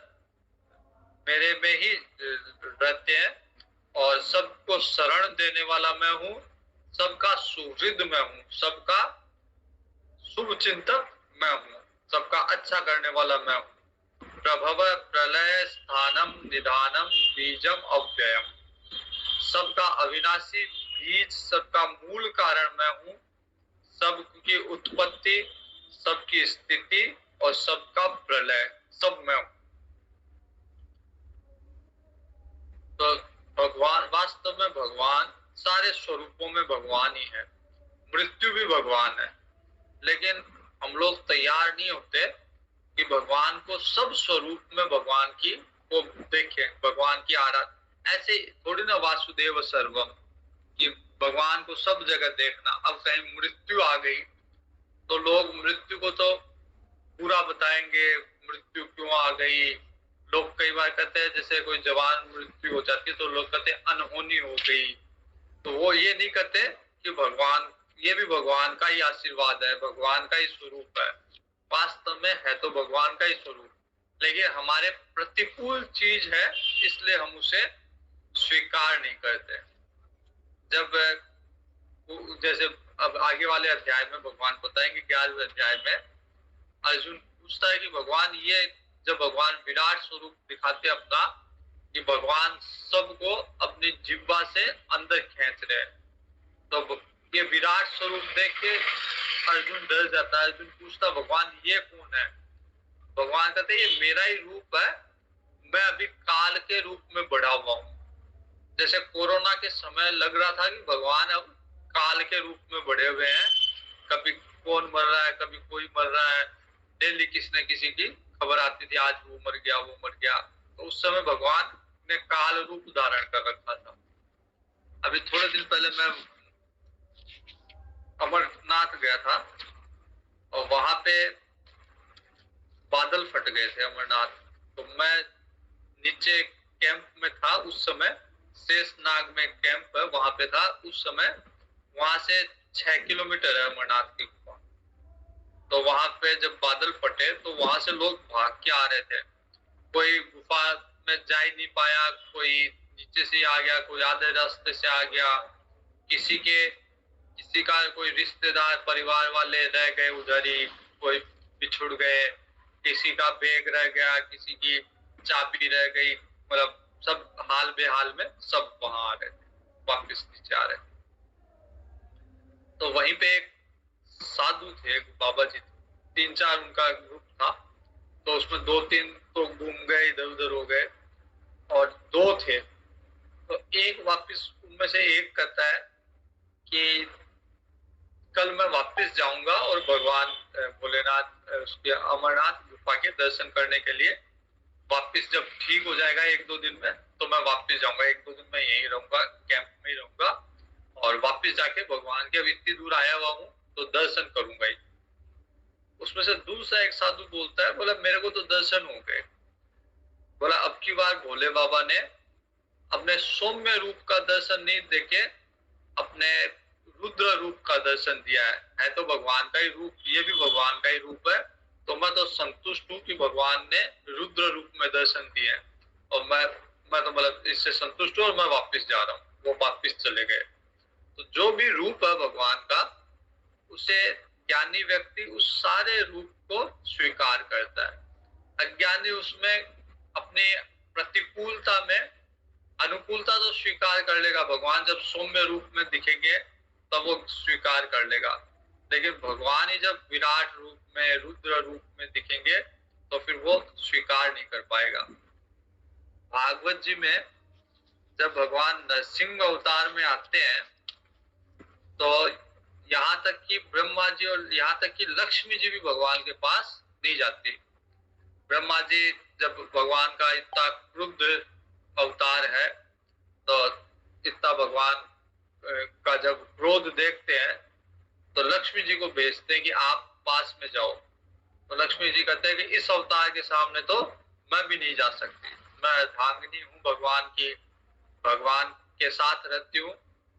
मेरे में ही रहते हैं। और सबको शरण देने वाला मैं हूँ। सबका सुहृद मैं हूँ, सबका शुभ चिंतक मैं हूँ, सबका अच्छा करने वाला मैं हूँ। प्रभव प्रलय स्थानम निधानम बीजम अव्ययम। सबका अविनाशी बीज, सबका मूल कारण मैं हूँ। सबकी उत्पत्ति, सबकी स्थिति और सबका प्रलय, सब मैं हूँ। तो भगवान, वास्तव में भगवान सारे स्वरूपों में भगवान ही है। मृत्यु भी भगवान है, लेकिन हम लोग तैयार नहीं होते कि भगवान को सब स्वरूप में भगवान की को देखें, भगवान की आराधना। ऐसे थोड़ी ना वासुदेव सर्वम कि भगवान को सब जगह देखना। अब कहीं मृत्यु आ गई तो लोग मृत्यु को तो पूरा बताएंगे, मृत्यु क्यों आ गई। लोग कई बार कहते हैं जैसे कोई जवान मृत्यु हो जाती है तो लोग कहते हैं अनहोनी हो गई, तो वो ये नहीं कहते कि भगवान, ये भी भगवान का ही आशीर्वाद है, भगवान का ही स्वरूप है। वास्तव में है तो भगवान का ही स्वरूप, लेकिन हमारे प्रतिकूल चीज है, इसलिए हम उसे स्वीकार नहीं करते। जब जैसे अब आगे वाले अध्याय में भगवान बताएंगे, 11वें अध्याय में अर्जुन पूछता है कि भगवान ये, जब भगवान विराट स्वरूप दिखाते अपना कि भगवान सबको अपनी जिह्वा से अंदर खींच रहे हैं, तो ये विराट स्वरूप देख के अर्जुन डर जाता है। अर्जुन पूछता भगवान ये कौन है? भगवान कहते ये मेरा ही रूप है, मैं अभी काल के रूप में बढ़ा हुआ हूँ। जैसे कोरोना के समय लग रहा था कि भगवान अब काल के रूप में बढ़े हुए हैं, कभी कौन मर रहा है, कभी कोई मर रहा है, डेली किसी न किसी की खबर आती थी, आज वो मर गया वो मर गया। तो उस समय भगवान ने काल रूप धारण कर रखा था। अभी थोड़े दिन पहले मैं अमरनाथ गया था और वहां पे बादल फट गए थे अमरनाथ। तो मैं नीचे कैंप में था उस समय, शेषनाग में कैंप है वहां पे था उस समय। वहां से 6 किलोमीटर है अमरनाथ की गुफा। तो वहां पे जब बादल फटे तो वहां से लोग भाग के आ रहे थे। कोई गुफा में जा ही नहीं पाया, कोई नीचे से आ गया, कोई आधे रास्ते से आ गया, किसी का कोई रिश्तेदार परिवार वाले रह गए उधर ही, कोई बिछुड़ गए, किसी का बैग रह गया, किसी की चाबी रह गई, मतलब सब हाल बेहाल में सब वहां आ रहे थे, वापिस नीचे आ रहे थे। तो वहीं पे एक साधु थे, बाबा जी, 3-4 उनका ग्रुप था। तो उसमें 2-3 तो घूम गए, इधर उधर हो गए, और 2 थे। तो एक वापिस उनमें से एक कहता है कि कल मैं वापस जाऊंगा और भगवान भोलेनाथ उसके अमरनाथ गुफा के दर्शन करने के लिए वापस जब ठीक हो जाएगा 1-2 दिन में, तो मैं वापस जाऊंगा। 1-2 दिन में यहीं रहूंगा, कैंप में ही रहूंगा, और वापस जाके भगवान के, अब इतनी दूर आया हुआ हूँ तो दर्शन करूंगा ही। उसमें से दूसरा एक साधु बोलता है, बोला मेरे को तो दर्शन हो गए। बोला अब की बार भोले बाबा ने अपने सौम्य रूप का दर्शन नहीं देके अपने रुद्र रूप का दर्शन दिया है तो भगवान का ही रूप, ये भी भगवान का ही रूप है। तो मैं तो संतुष्ट हूँ कि भगवान ने रुद्र रूप में दर्शन दिए, और मैं तो मतलब इससे संतुष्ट हूँ, और मैं वापस जा रहा हूँ। वो वापस चले गए। तो जो भी रूप है भगवान का, उसे ज्ञानी व्यक्ति उस सारे रूप को स्वीकार करता है। अज्ञानी उसमें अपनी प्रतिकूलता में, अनुकूलता तो स्वीकार कर लेगा, भगवान जब सौम्य रूप में दिखेंगे तब वो स्वीकार कर लेगा, लेकिन भगवान ही जब विराट रूप में, रुद्र रूप में दिखेंगे तो फिर वो स्वीकार नहीं कर पाएगा। भागवत जी में जब भगवान नरसिंह अवतार में आते हैं तो यहाँ तक कि ब्रह्मा जी और यहाँ तक कि लक्ष्मी जी भी भगवान के पास नहीं जाती। ब्रह्मा जी जब भगवान का इतना क्रुद्ध अवतार है तो इतना भगवान का जब क्रोध देखते हैं तो लक्ष्मी जी को भेजते हैं कि आप पास में जाओ। तो लक्ष्मी जी कहते हैं कि इस अवतार के सामने तो मैं भी नहीं जा सकती, मैं अर्धांगिनी हूँ भगवान की, भगवान के साथ रहती हूँ।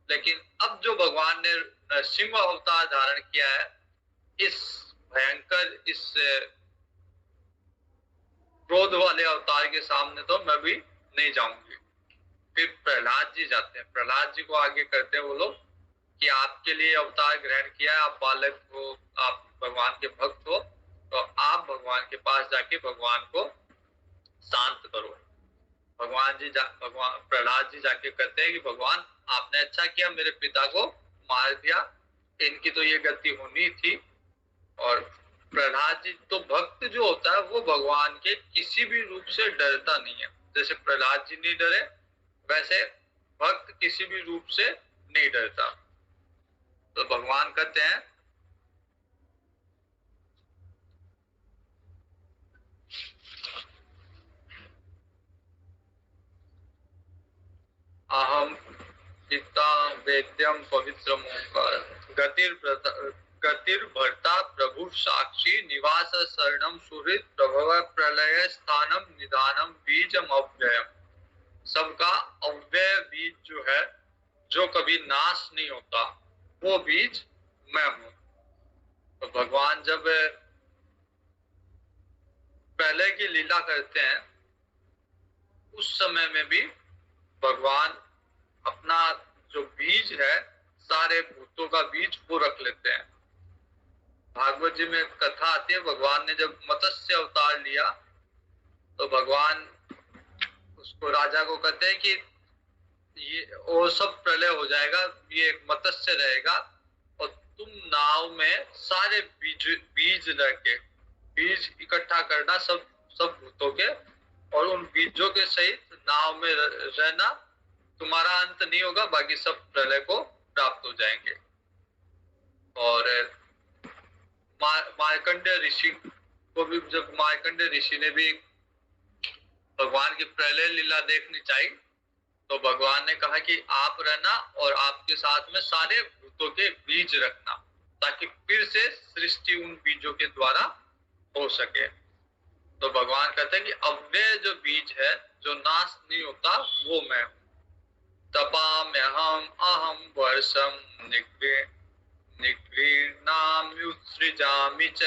लेकिन अब जो भगवान ने नरसिंह अवतार धारण किया है, इस भयंकर, इस क्रोध वाले अवतार के सामने तो मैं भी नहीं जाऊंगी। फिर प्रहलाद जी जाते हैं, प्रहलाद जी को आगे करते हैं वो लोग कि आपके लिए अवतार ग्रहण किया है, आप बालक हो, आप भगवान के भक्त हो, तो आप भगवान के पास जाके भगवान को शांत करो। भगवान प्रहलाद जी जाके कहते हैं कि भगवान आपने अच्छा किया, मेरे पिता को मार दिया, इनकी तो ये गति होनी थी। और प्रहलाद जी तो, भक्त जो होता है वो भगवान के किसी भी रूप से डरता नहीं है। जैसे प्रहलाद जी नहीं डरे, वैसे भक्त किसी भी रूप से नहीं डरता। तो भगवान कहते हैं अहम पिता वेद्यम पवित्र गतिर्भर्ता प्रभु साक्षी निवास शरणम सुहृद प्रभव प्रलय स्थानम निदानम बीजम अव्ययम। सबका अव्यय बीज जो है, जो कभी नाश नहीं होता, वो बीज मैं हूं। तो भगवान जब पहले की लीला करते हैं, उस समय में भी भगवान अपना जो बीज है, सारे भूतों का बीज वो रख लेते हैं। भागवत जी में कथा आती है, भगवान ने जब मत्स्य अवतार लिया तो भगवान उसको राजा को कहते हैं कि ये वो सब प्रलय हो जाएगा, ये एक मत्स्य रहेगा और तुम नाव में सारे बीज बीज रखे, बीज इकट्ठा करना सब सब भूतों के, और उन बीजों के सहित नाव में रहना, तुम्हारा अंत नहीं होगा, बाकी सब प्रलय को प्राप्त हो जाएंगे। और मार्कंडेय ऋषि को भी, जब मार्कंडेय ऋषि ने भी भगवान की प्रलय लीला देखनी चाहिए, तो भगवान ने कहा कि आप रहना और आपके साथ में सारे भूतों के बीज रखना, ताकि फिर से सृष्टि उन बीजों के द्वारा हो सके। तो भगवान कहते हैं कि अव्यय जो बीज है, जो नाश नहीं होता, वो मैं हूं। तपाम्यहम अहम वर्षम निगृह्णाम्युत्सृजामि च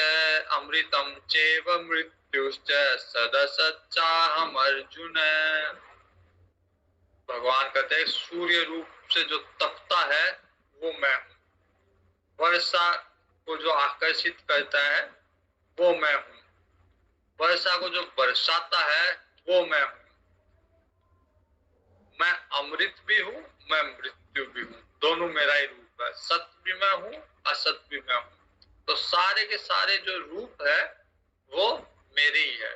अमृतम चैव मृत्युश्च सदसच्चाहम अर्जुन। भगवान कहते हैं सूर्य रूप से जो तपता है वो मैं हूं, वर्षा को जो आकर्षित करता है वो मैं हूं, वर्षा को जो बरसाता है वो मैं हूं, मैं अमृत भी हूं, मैं मृत्यु भी हूं, दोनों मेरा ही रूप है। सत्य भी मैं हूं, असत भी मैं हूं। तो सारे के सारे जो रूप है वो मेरे ही है।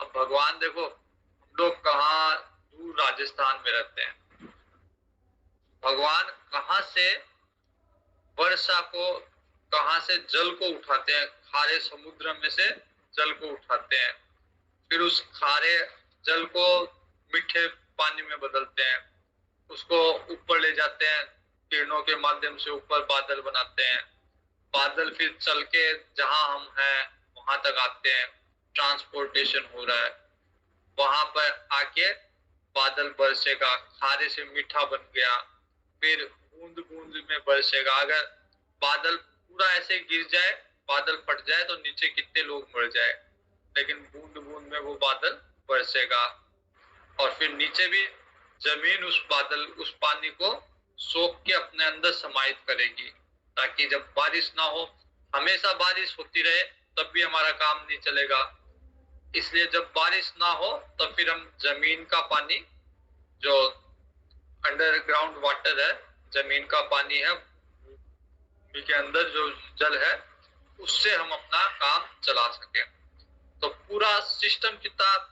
अब भगवान देखो, हम लोग कहाँ दूर राजस्थान में रहते हैं, भगवान कहाँ से वर्षा को, कहाँ से जल को उठाते हैं, खारे समुद्र में से जल को उठाते हैं, फिर उस खारे जल को मीठे पानी में बदलते हैं, उसको ऊपर ले जाते हैं, किरणों के माध्यम से ऊपर बादल बनाते हैं, बादल फिर चल के जहां हम हैं वहां तक आते हैं, ट्रांसपोर्टेशन हो रहा है, वहां पर आके बादल बरसेगा, खारे से मीठा बन गया, फिर बूंद बूंद में बरसेगा। अगर बादल पूरा ऐसे गिर जाए, बादल फट जाए, तो नीचे कितने लोग मर जाए, लेकिन बूंद बूंद में वो बादल बरसेगा। और फिर नीचे भी जमीन उस बादल, उस पानी को सोख के अपने अंदर समाहित करेगी, ताकि जब बारिश ना हो, हमेशा बारिश होती रहे तब भी हमारा काम नहीं चलेगा। इसलिए जब बारिश ना हो तब फिर हम जमीन का पानी, जो अंडरग्राउंड वाटर है, जमीन का पानी है, भूमि के अंदर जो जल है, उससे हम अपना काम चला सके। तो पूरा सिस्टम कितना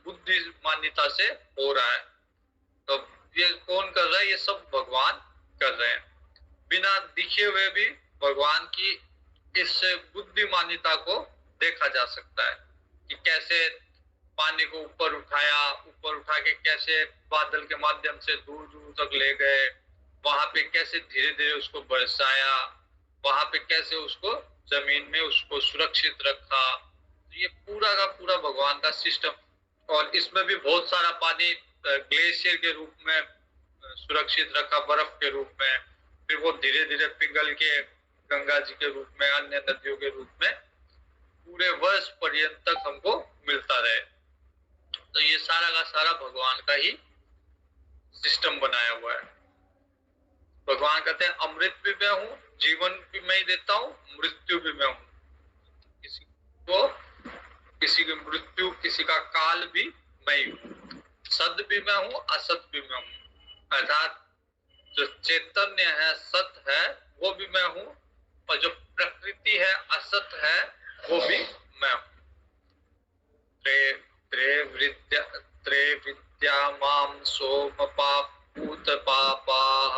बुद्धि मान्यता से हो रहा है। तो ये कौन कर रहा है? ये सब भगवान कर रहे हैं। बिना दिखे हुए भी भगवान की इस बुद्धि मान्यता को देखा जा सकता है कि कैसे पानी को ऊपर उठाया, ऊपर उठा के कैसे बादल के माध्यम से दूर दूर तक ले गए, वहां पे कैसे धीरे धीरे उसको बरसाया, वहां पे कैसे उसको जमीन में उसको सुरक्षित रखा। ये पूरा का पूरा भगवान का सिस्टम। और इसमें भी बहुत सारा पानी ग्लेशियर के रूप में सुरक्षित रखा, बर्फ के रूप में, फिर वो धीरे धीरे पिघल के गंगा जी के रूप में, अन्य नदियों के रूप में पूरे वर्ष पर्यंत तक हमको मिलता रहे। तो ये सारा का सारा भगवान का ही सिस्टम बनाया हुआ है। भगवान कहते हैं अमृत भी मैं हूँ, जीवन भी मैं ही देता हूँ, मृत्यु भी मैं हूँ। किसी को, किसी की मृत्यु, किसी का काल भी मैं ही हूँ। सद भी मैं हूँ, असत भी मैं हूँ। अर्थात जो चैतन्य है, सत है, वो भी मैं हूँ, और जो प्रकृति है, असत है, वो भी मैं हूँ। त्रे विद्या माम सोम पापूत पापाः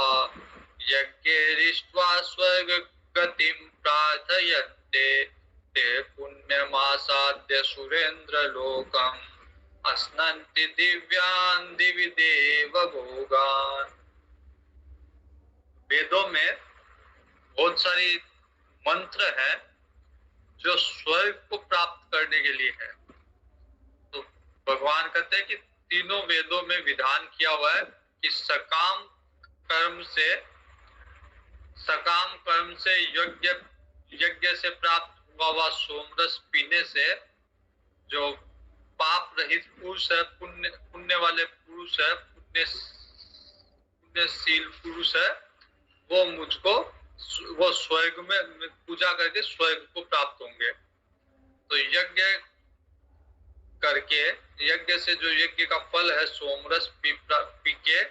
यज्ञैरिष्ट्वा स्वर्ग गतिं प्रार्थयन्ते ते पुण्यमासाद्य सुरेंद्र लोकम्। अस्नन्ति दिव्यान् दिवि देव भोगान्। वेदों में बहुत सारी मंत्र है जो स्वर्ग को प्राप्त करने के लिए है। तो भगवान कहते हैं कि तीनों वेदों में विधान किया हुआ है कि सकाम कर्म से यज्ञ यज्ञ से प्राप्त हुआ हुआ सोमरस पीने से जो पाप रहित पुरुष है, पुण्य पुण्य वाले पुरुष है, पुण्यशील पुरुष है, वो मुझको वो स्वर्ग में पूजा करके स्वर्ग को प्राप्त होंगे। तो यज्ञ करके, यज्ञ से जो यज्ञ का फल है सोमरस पी के,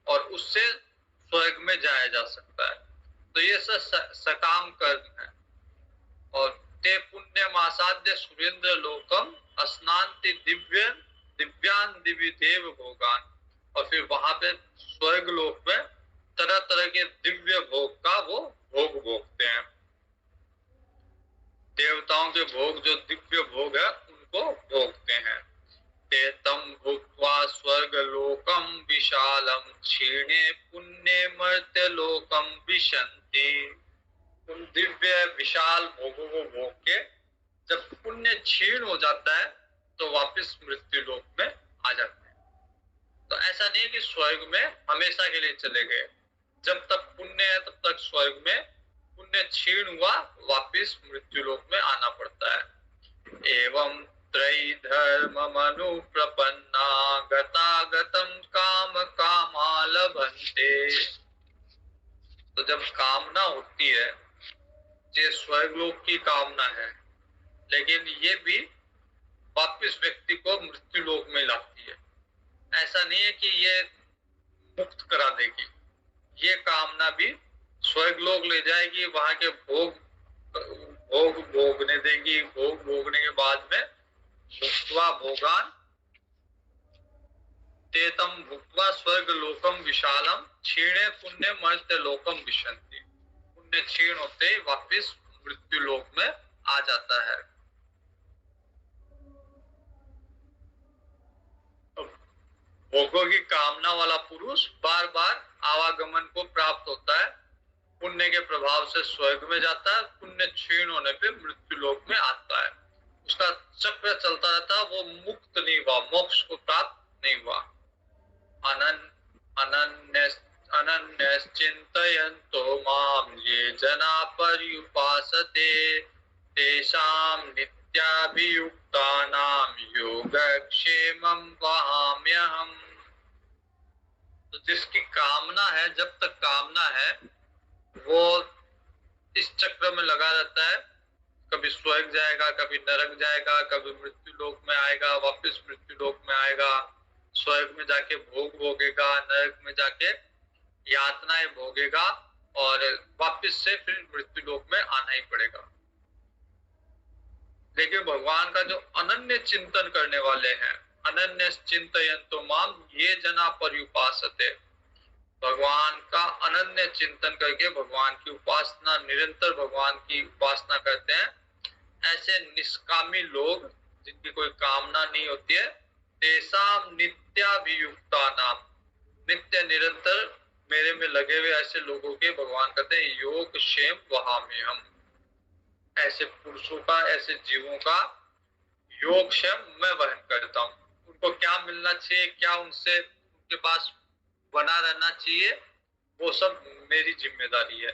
और उससे स्वर्ग में जाया जा सकता है। तो ये सब सकाम कर्म है। और ते पुण्य मासाद्य सुरेंद्र लोकम स्नान्ति दिव्यान दिव्य देव भोगान। और फिर वहां पे स्वर्ग लोक में तरह तरह के दिव्य भोग का वो भोग भोगते हैं। देवताओं के भोग जो दिव्य भोग है उनको भोगते हैं। ते तम भुक्त्वा स्वर्ग लोकम विशालम क्षीणे पुण्य मर्त्य लोकम विशन्ति। उन दिव्य विशाल भोगों को भोग के जब पुण्य क्षीण हो जाता है तो वापस मृत्यु लोक में आ जाते हैं। तो ऐसा नहीं है कि स्वर्ग में हमेशा के लिए चले गए। जब तक पुण्य है तब तक स्वर्ग में, पुण्य क्षीण हुआ वापस मृत्यु लोक में आना पड़ता है। एवं त्रयी धर्म मनु प्रपन्ना गतागतम काम कामा लभन्ते। तो जब कामना होती है, ये स्वर्गलोक की कामना है, लेकिन ये भी वापस व्यक्ति को मृत्यु लोक में लाती है। ऐसा नहीं है कि ये मुक्त करा देगी, ये कामना भी स्वर्गलोक ले जाएगी, वहां के भोग भोगने देगी। भोग भोगने के बाद में भुक्त्वा भोगान तेतम भुक्त्वा स्वर्ग लोकम विशालम क्षीणे पुण्य मर्त्य लोकम विशन्ति। पुण्य क्षीण होते वापस मृत्यु लोक में आ जाता है। भोगों की कामना वाला पुरुष बार बार आवागमन को प्राप्त होता है, पुण्य के प्रभाव से स्वर्ग में जाता है, पुण्य क्षीण होने पे मृत्यु लोक में आता है। उसका चक्र चलता रहता है, वो मुक्त नहीं हुआ, मोक्ष को प्राप्त नहीं हुआ। अनन्यश्चिन्तयन्तो मां ये जना पर्युपासते तेषां नित्याभियुक्तानां योगक्षेमं वहाम्यहम्। तो जिसकी कामना है, जब तक कामना है वो इस चक्र में लगा रहता है, कभी स्वर्ग जाएगा, कभी नरक जाएगा, कभी मृत्यु लोक में आएगा, वापस मृत्यु लोक में आएगा, स्वर्ग में जाके भोग भोगेगा, नरक में जाके यातनाएं भोगेगा, और वापस से फिर मृत्यु लोक में आना ही पड़ेगा। लेकिन भगवान का जो अनन्य चिंतन करने वाले हैं, अनन्य चिंतयन्तो माम ये जना पर्युपासते, भगवान का अनन्य चिंतन करके भगवान की उपासना, निरंतर भगवान की उपासना करते हैं, ऐसे निष्कामी लोग जिनकी कोई कामना नहीं होती है, तेसाम नित्याभियुक्ता नाम, नित्य निरंतर मेरे में लगे हुए ऐसे लोगों के भगवान कहते हैं योग क्षेम वहाम्य हम। ऐसे पुरुषों का, ऐसे जीवों का योग क्षेम मैं वहन करता हूँ। उनको क्या मिलना चाहिए, क्या उनसे उनके पास बना रहना चाहिए, वो सब मेरी जिम्मेदारी है।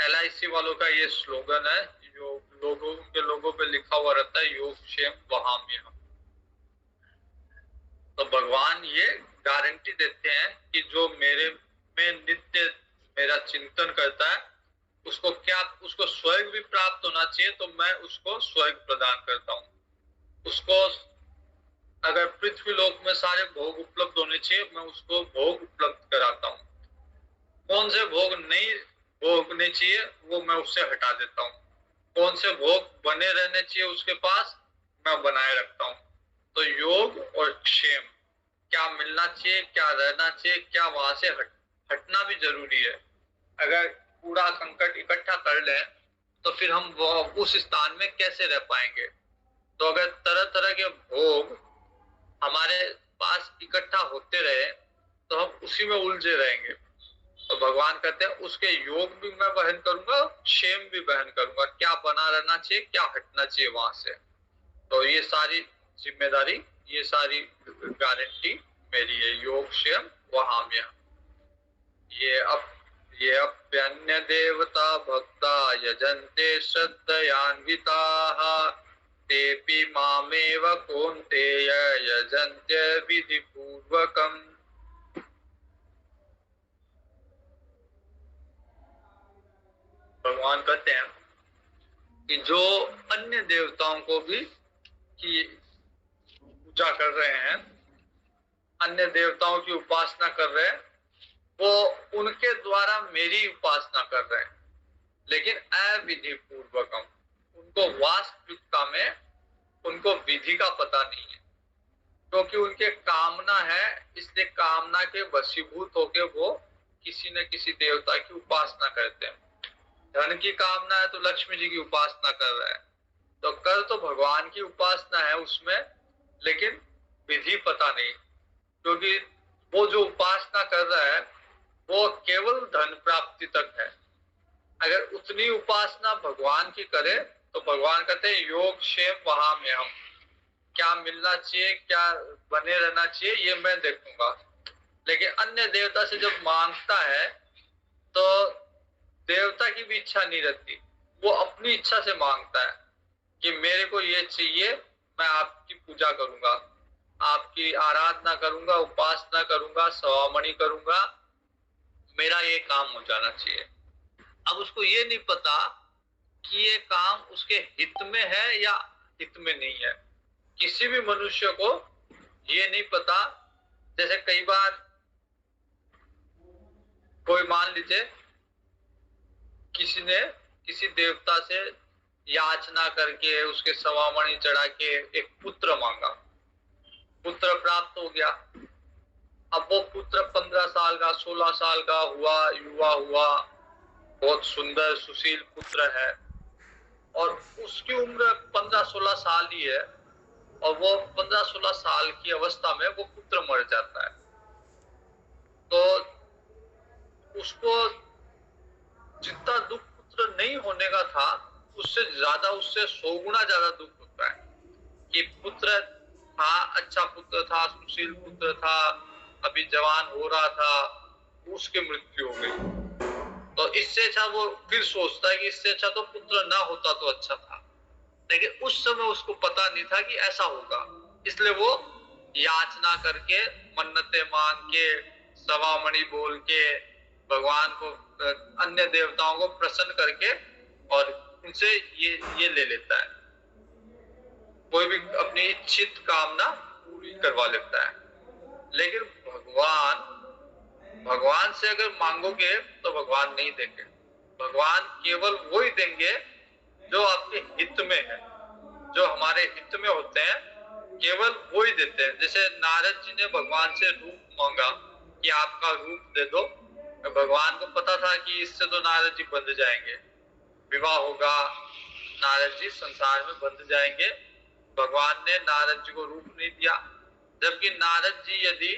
LIC वालों का ये स्लोगन है, जो लोगों उनके लोगों पे लिखा हुआ रहता है योग क्षेम वहाम्य हम। तो भगवान ये गारंटी देते हैं कि जो मेरे में नित्य मेरा चिंतन करता है, उसको स्वर्ग भी प्राप्त होना चाहिए, तो मैं उसको स्वर्ग प्रदान करता हूँ। उसको अगर पृथ्वी लोक में सारे भोग उपलब्ध होने चाहिए, मैं उसको भोग उपलब्ध कराता हूँ। कौन से भोग नहीं भोगने चाहिए वो मैं उससे हटा देता हूँ। कौन से भोग बने रहने चाहिए उसके पास, मैं बनाए रखता हूँ। तो योग और क्षेम, क्या मिलना चाहिए, क्या रहना चाहिए, क्या वहां से हटना भी जरूरी है। अगर पूरा संकट इकट्ठा कर लें तो फिर हम उस स्थान में कैसे रह पाएंगे। तो अगर तरह तरह के भोग हमारे पास इकट्ठा होते रहे तो हम उसी में उलझे रहेंगे। तो भगवान कहते हैं उसके योग भी मैं वहन करूंगा, क्षेम भी वहन करूंगा, क्या बना रहना चाहिए, क्या हटना चाहिए वहां से। तो ये सारी जिम्मेदारी, ये सारी गारंटी मेरी है। योग क्षेम वहां में ये अब ये अप्यन्य देवता भक्ता यजन्ते श्रद्धयान्विताः तेपि मामेव कौन्तेय यजन्त्य विधिपूर्वकम्। भगवान कहते हैं कि जो अन्य देवताओं को भी की पूजा कर रहे हैं, अन्य देवताओं की उपासना कर रहे हैं, वो उनके द्वारा मेरी उपासना कर रहे हैं, लेकिन अविधि पूर्वकम। उनको वास्तविकता में उनको विधि का पता नहीं है, क्योंकि उनके कामना है, इसलिए कामना के वशीभूत होके वो किसी न किसी देवता की उपासना करते हैं। धन की कामना है तो लक्ष्मी जी की उपासना कर रहा है, तो कर तो भगवान की उपासना है उसमें, लेकिन विधि पता नहीं, क्योंकि वो जो उपासना कर रहा है वो केवल धन प्राप्ति तक है। अगर उतनी उपासना भगवान की करे तो भगवान कहते हैं योग क्षेम वहां में हम, क्या मिलना चाहिए, क्या बने रहना चाहिए, ये मैं देखूंगा। लेकिन अन्य देवता से जब मांगता है तो देवता की भी इच्छा नहीं रहती, वो अपनी इच्छा से मांगता है कि मेरे को ये चाहिए, मैं आपकी पूजा करूंगा, आपकी आराधना करूंगा, उपासना करूंगा, सवामणि करूंगा, मेरा ये काम हो जाना चाहिए। अब उसको ये नहीं पता कि ये काम उसके हित में है या हित में नहीं है। किसी भी मनुष्य को ये नहीं पता। जैसे कई बार कोई मान लीजिए किसी ने किसी देवता से याचना करके उसके सवामणि चढ़ा के एक पुत्र मांगा, पुत्र प्राप्त हो गया। अब वो पुत्र 15 साल का 16 साल का हुआ, युवा हुआ, बहुत सुंदर सुशील पुत्र है, और उसकी उम्र 15-16 साल ही है, और वो 15-16 साल की अवस्था में वो पुत्र मर जाता है। तो उसको जितना दुख पुत्र नहीं होने का था उससे ज्यादा, उससे 100 गुना ज्यादा दुख होता है कि पुत्र था, अच्छा पुत्र था, सुशील पुत्र था, अभी जवान हो रहा था, उसकी मृत्यु हो गई। तो इससे अच्छा वो फिर सोचता है कि इससे अच्छा तो पुत्र ना होता तो अच्छा था। लेकिन उस समय उसको पता नहीं था कि ऐसा होगा, इसलिए वो याचना करके, मन्नतें मांग के, सवामणि बोल के, भगवान को, अन्य देवताओं को प्रसन्न करके और उनसे ये ले लेता है, कोई भी अपनी इच्छित कामना पूरी करवा लेता है। लेकिन भगवान से अगर मांगोगे तो भगवान नहीं देंगे। भगवान केवल वो ही देंगे जो आपके हित में है, जो हमारे हित में होते हैं, केवल वो ही देते हैं। जैसे नारद जी ने भगवान से रूप मांगा कि आपका रूप दे दो, तो भगवान को पता था कि इससे तो नारद जी बंध जाएंगे, विवाह होगा, नारद जी संसार में बंध जाएंगे। भगवान ने नारद जी को रूप नहीं दिया। जबकि नारद जी यदि,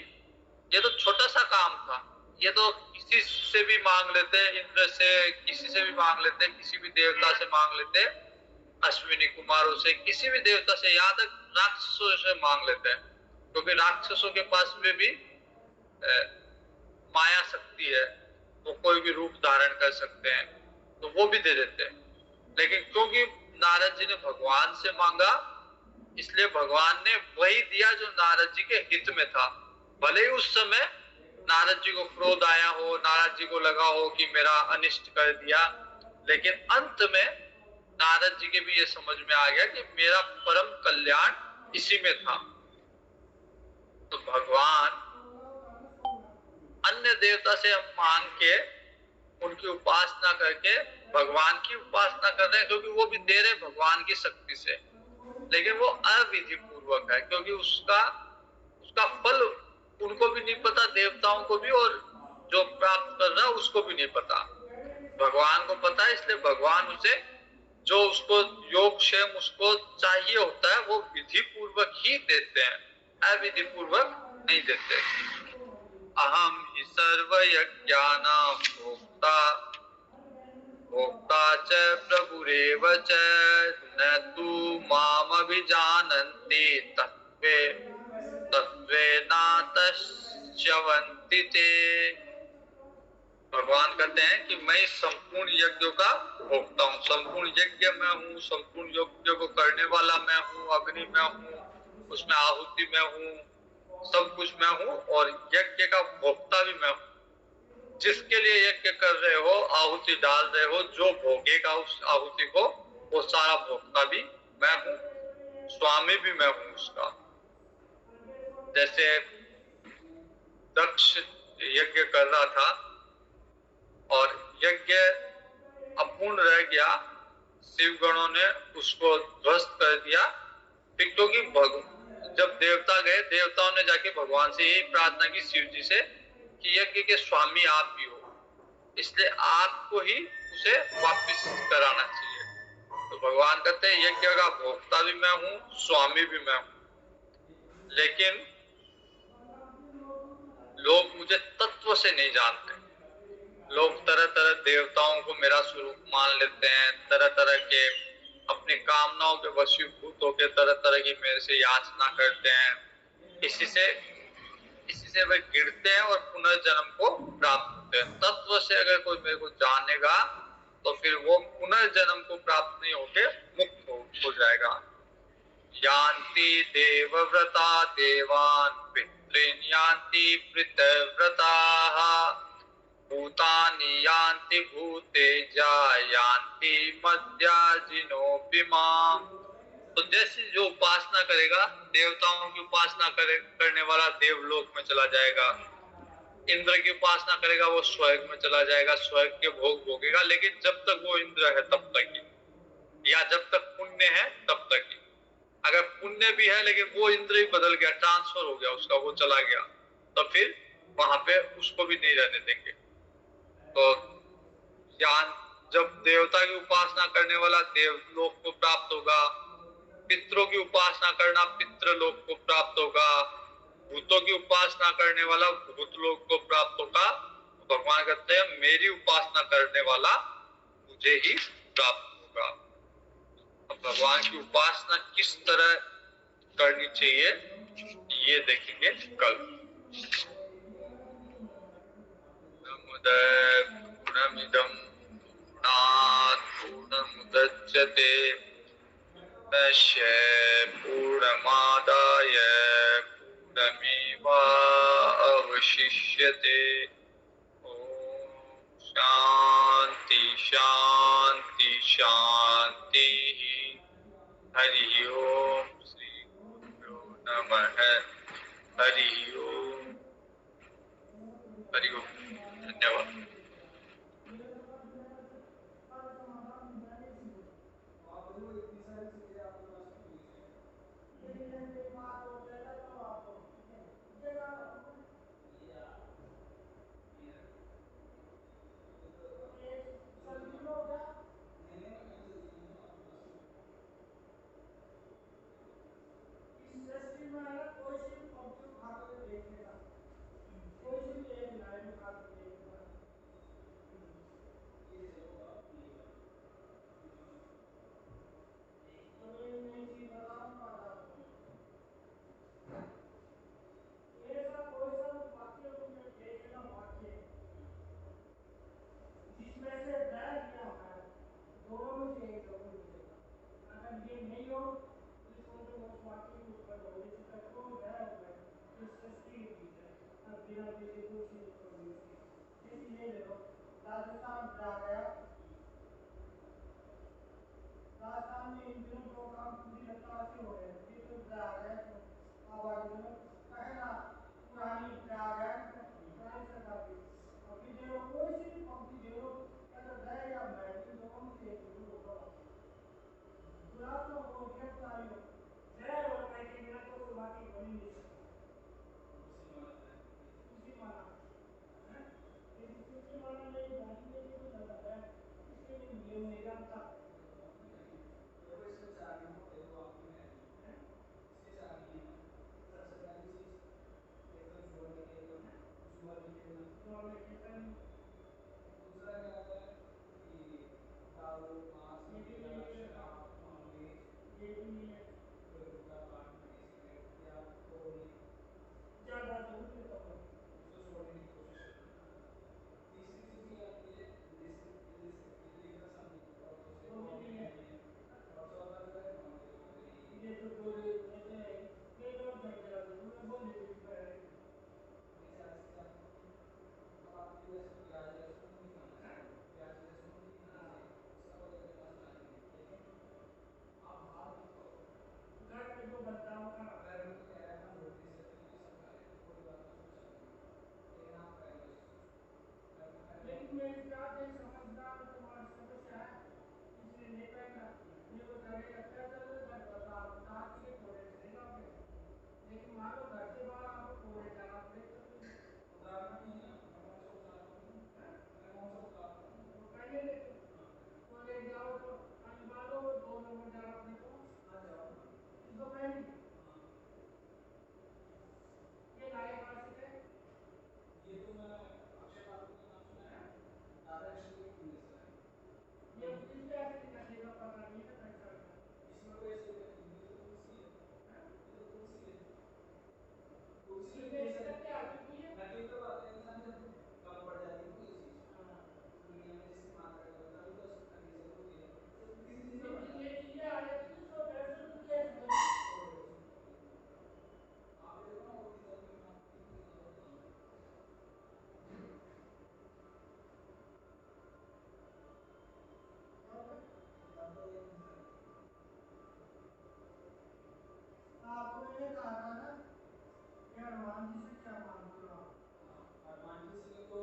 ये तो छोटा सा काम था, ये तो किसी से भी मांग लेते, इंद्र से, किसी से भी मांग लेते, किसी भी देवता से मांग लेते, अश्विनी कुमारों से, किसी भी देवता से, यहाँ तक राक्षसों से मांग लेते हैं, क्योंकि राक्षसों के पास में भी माया शक्ति है, वो कोई भी रूप धारण कर सकते हैं, तो वो भी दे देते हैं। लेकिन क्योंकि नारद जी ने भगवान से मांगा, इसलिए भगवान ने वही दिया जो नारद जी के हित में था। भले ही उस समय नारद जी को क्रोध आया हो, नारद जी को लगा हो कि मेरा अनिष्ट कर दिया, लेकिन अंत में नारद जी के भी ये समझ में आ गया कि मेरा परम कल्याण इसी में था। तो भगवान, अन्य देवता से हम मांग के, उनकी उपासना करके भगवान की उपासना कर रहे हैं, क्योंकि वो भी दे रहे भगवान की शक्ति से, लेकिन वो अविधि पूर्वक है, क्योंकि उसका फल उनको भी नहीं पता, देवताओं को भी, और जो प्राप्त कर रहा है उसको भी नहीं पता, भगवान को पता है। इसलिए भगवान उसे जो उसको योग क्षेम उसको चाहिए होता है वो विधि पूर्वक ही देते हैं। अविधि पूर्वक नहीं देते। अहम ही सर्व यज्ञानां भोक्ता भोक्ता च प्रभुरेव च न तु मामभिजानन्ति तत्त्वे तत्त्वेनातश्च्यवन्ति ते। भगवान कहते हैं कि मैं संपूर्ण यज्ञों का भोक्ता हूँ, संपूर्ण यज्ञ मैं हूँ, संपूर्ण यज्ञ को करने वाला मैं हूँ, अग्नि मैं हूँ, उसमें आहुति मैं हूँ, सब कुछ मैं हूँ और यज्ञ का भोक्ता भी मैं हूँ। जिसके लिए यज्ञ कर रहे हो, आहुति डाल रहे हो, जो भोगेगा उस आहुति को, वो सारा भोक्ता भी मैं हूँ, स्वामी भी मैं हूँ उसका। जैसे दक्ष यज्ञ कर रहा था और यज्ञ अपूर्ण रह गया, शिव गणों ने उसको ध्वस्त कर दिया। फिर क्योंकि जब देवता गए, देवताओं ने जाके भगवान से यही प्रार्थना की, शिव जी से, कि यज्ञ के स्वामी आप भी हो, इसलिए आपको ही उसे वापस कराना चाहिए। तो भगवान कहते हैं यज्ञ का भोक्ता भी मैं हूँ, स्वामी भी मैं हूँ। लेकिन लोग मुझे तत्व से नहीं जानते। लोग तरह तरह देवताओं को मेरा स्वरूप मान लेते हैं, तरह तरह के अपनी कामनाओं के वशीभूत होकर तरह तरह की मेरे से याचना करते हैं। इसी से वे गिरते हैं और पुनर्जन्म को प्राप्त होते हैं। तत्व से अगर कोई मेरे को जानेगा तो फिर वो पुनर्जन्म को प्राप्त नहीं होके मुक्त हो जाएगा। यान्ति देवव्रता देवान् पितॄन् यान्ति पितृव्रताः भूतानि यान्ति भूतेजा यान्ति मद्याजिनोऽपि माम्। तो जैसे जो उपासना करेगा, देवताओं की उपासना करने वाला देवलोक में चला जाएगा, इंद्र की उपासना करेगा वो स्वर्ग में चला जाएगा, स्वर्ग के भोग भोगेगा। लेकिन जब तक वो इंद्र है तब तक ही, या जब तक पुण्य है तब तक ही। अगर पुण्य भी है लेकिन वो इंद्र ही बदल गया, ट्रांसफर हो गया उसका, वो चला गया, तो फिर वहां पे उसको भी नहीं रहने देंगे। तो ज्ञान, जब देवता की उपासना करने वाला देवलोक को प्राप्त होगा, पितरों की उपासना करना पितृलोक को प्राप्त होगा, भूतों की उपासना करने वाला भूतलोक को प्राप्त होगा। तो भगवान कहते हैं मेरी उपासना करने वाला मुझे ही प्राप्त होगा। अब भगवान की उपासना किस तरह करनी चाहिए ये देखेंगे कल। पूर्णमिदं पूर्णात् पूर्णमुदच्यते पूर्णमादाय पूर्णमेवावशिष्यते। शांति शांति शांति। हरि ओम श्री गुरुभ्यो नमः। हरि ओम। हरि ओम। धन्यवाद। तो हमें कहता नहीं। दूसरा क्या रहता है कि दारू मांस मदिरा शराब नॉनवेज, ये भी नहीं है। कोई गुटखा पान बीड़ी सिगरेट या कोई ज़्यादा तो नहीं लेता हूँ। उसको छोड़ने की कोशिश करते हैं। तीसरी चीज़ ये आती है इलिसिट इलीगल समथिंग, और दूसरे वो भी कॉफी नहीं है। पीनी है, और चौथा जो है नॉनवेज हो गई। ये तो बोले ऐसे है, ये तो चला दो, मैं बोल देती हूँ पहले। ये चार चीज़ें आती हैं। अब आपके जैसे प्याज लहसुन नहीं खाना चाहिए, प्याज लहसुन नहीं खाना चाहिए, उसका कोई अपने पास मना नहीं है, लेकिन आप बाहर मत खाओ। घर पे जो बनता है वो खाना। घर में तो क्या है, अपन रोटी सब्जी तो सब खा लेते हैं, कोई बात नहीं, उसमें चल जाएगा, लेकिन आप पहले उसे सोचो घर में खाए लेकिन बाहर मेरी बात है, समझदार हो, तुम्हारी समस्या है, इसलिए नहीं पहन रहा। मेरे को लगेगा क्या चलो घर बता दांत के कोने से नहीं लाओगे, लेकिन मान लो घर से बाहर आपको कोने जाना पड़े तो फिर उतारना नहीं है ना, मैं कौन सा उतार रहा हूँ, हैं? मैं कौन सा उतार रहा हूँ। तो पहले लेते हाँ कॉलेज जाओ तो मान लो 2 नंबर जाना पड़े तो हाँ जाऊँगा। इसको पहन ली। हाँ ये लाए कहाँ से थे? ये तो मैं अक्षय ठाकुर का नाम सुना है, राधा कृष्ण की मूवी से लाया। ये इसमें ऐसे निकलने का पता नहीं है कैसा है। इसमें कोई ऐसे दिक्कत नहीं, ये तो तुलसी है, हैं? ये तो तुलसी है, तुलसी में इसमें भी ऐसा दिक्कत क्या आती हुई है? मैं कई बार आता है इंसान जब कम पड़ जाती है ना कोई चीज़ हाँ। दुनिया में, जिसकी मात्रा कम है, तभी तो उसको खाने की जरूरत होती है, तो किसी चीज़ में बढ़ लेकिन जाता ये है। चीजें आ जाती है 100-150 रुपये में। 100-150 रुपये की मात्रा में आप ये देखो ना, वो 3 रुपये में आपको कितनी चीज़ें और मिल जाएंगी। क्या हो गया? तब तो ये नहीं करना चाहिए। आपको मैंने कहा था ना कि हनुमान जी से क्या मांगते हो आप? हाँ, हनुमान जी से तो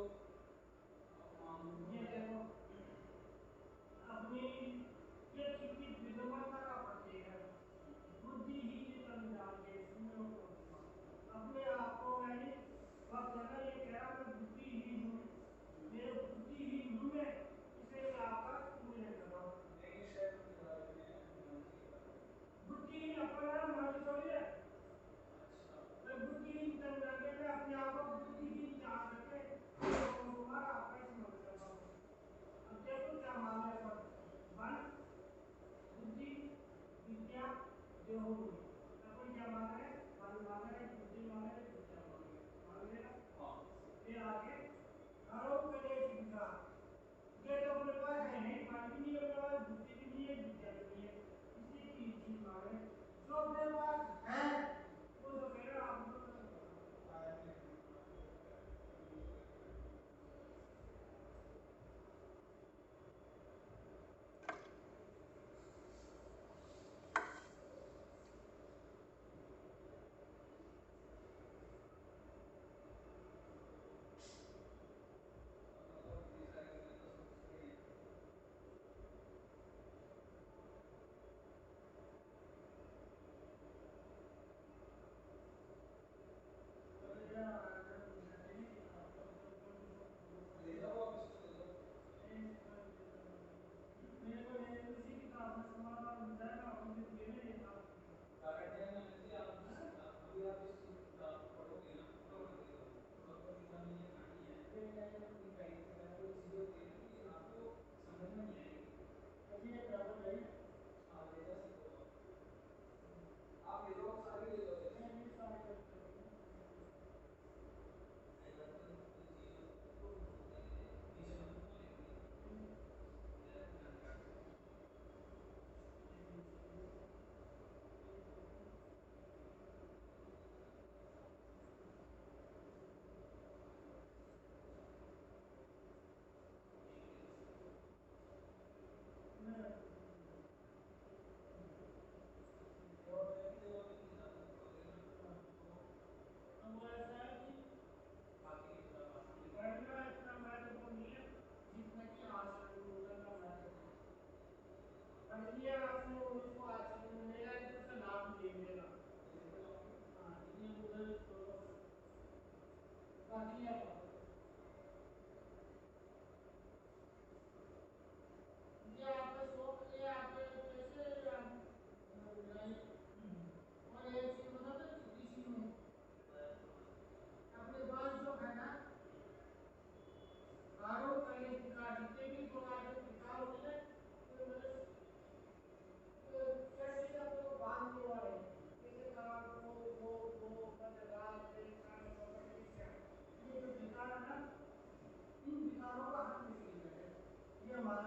मांगूंगा ये मैं। देखो अपनी ये कितनी विद्वता का प्रतीक है। बुद्धिहीन तन जागे सुनो प्रभु। अपने आप को मैंने वक्त है ना, ये कह रहा मैं बुद्धिहीन हूँ, मेरे बुद्धिहीन हूँ मैं, इसलिए मैं आपका पूजन कर रहा हूँ। नहीं, शायद उनके बारे में हनुमान जी के बारे में। बुद्धिहीन अपना मान थोड़ी है। अच्छा मैं बुद्धिहीन तन जागे, मैं अपने आप को बुद्धिहीन जान करके लोगों को मारा आपका स्मरण कर रहा हूँ। अब देखो क्या मांगे सब, बल बुद्धि विद्या देहोगी। अपन क्या मांग रहे हैं? बल मांग रहे हैं, बुद्धि मांग रहे हैं, विद्या मांग रहे हैं। हाँ फिर आगे हरो कलेश विकार, ये तो अपने पास है नहीं, बल भी नहीं है अपने पास, बुद्धि भी नहीं है, विद्या भी नहीं है, इसलिए 3 चीज मांग रहे हैं। जो अपने पास है वो तो कह रहे आप उनको खत्म करो। आया नहीं अपने पास, वो तो क्या यूज करके रखना है।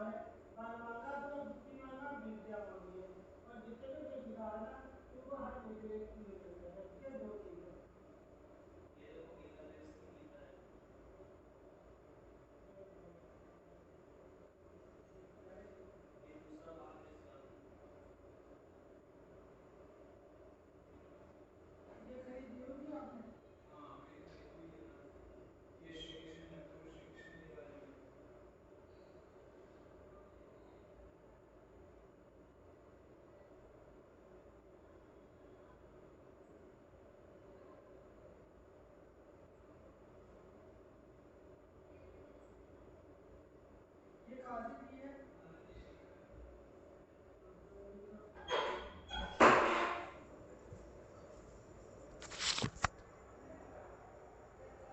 है, मन वाला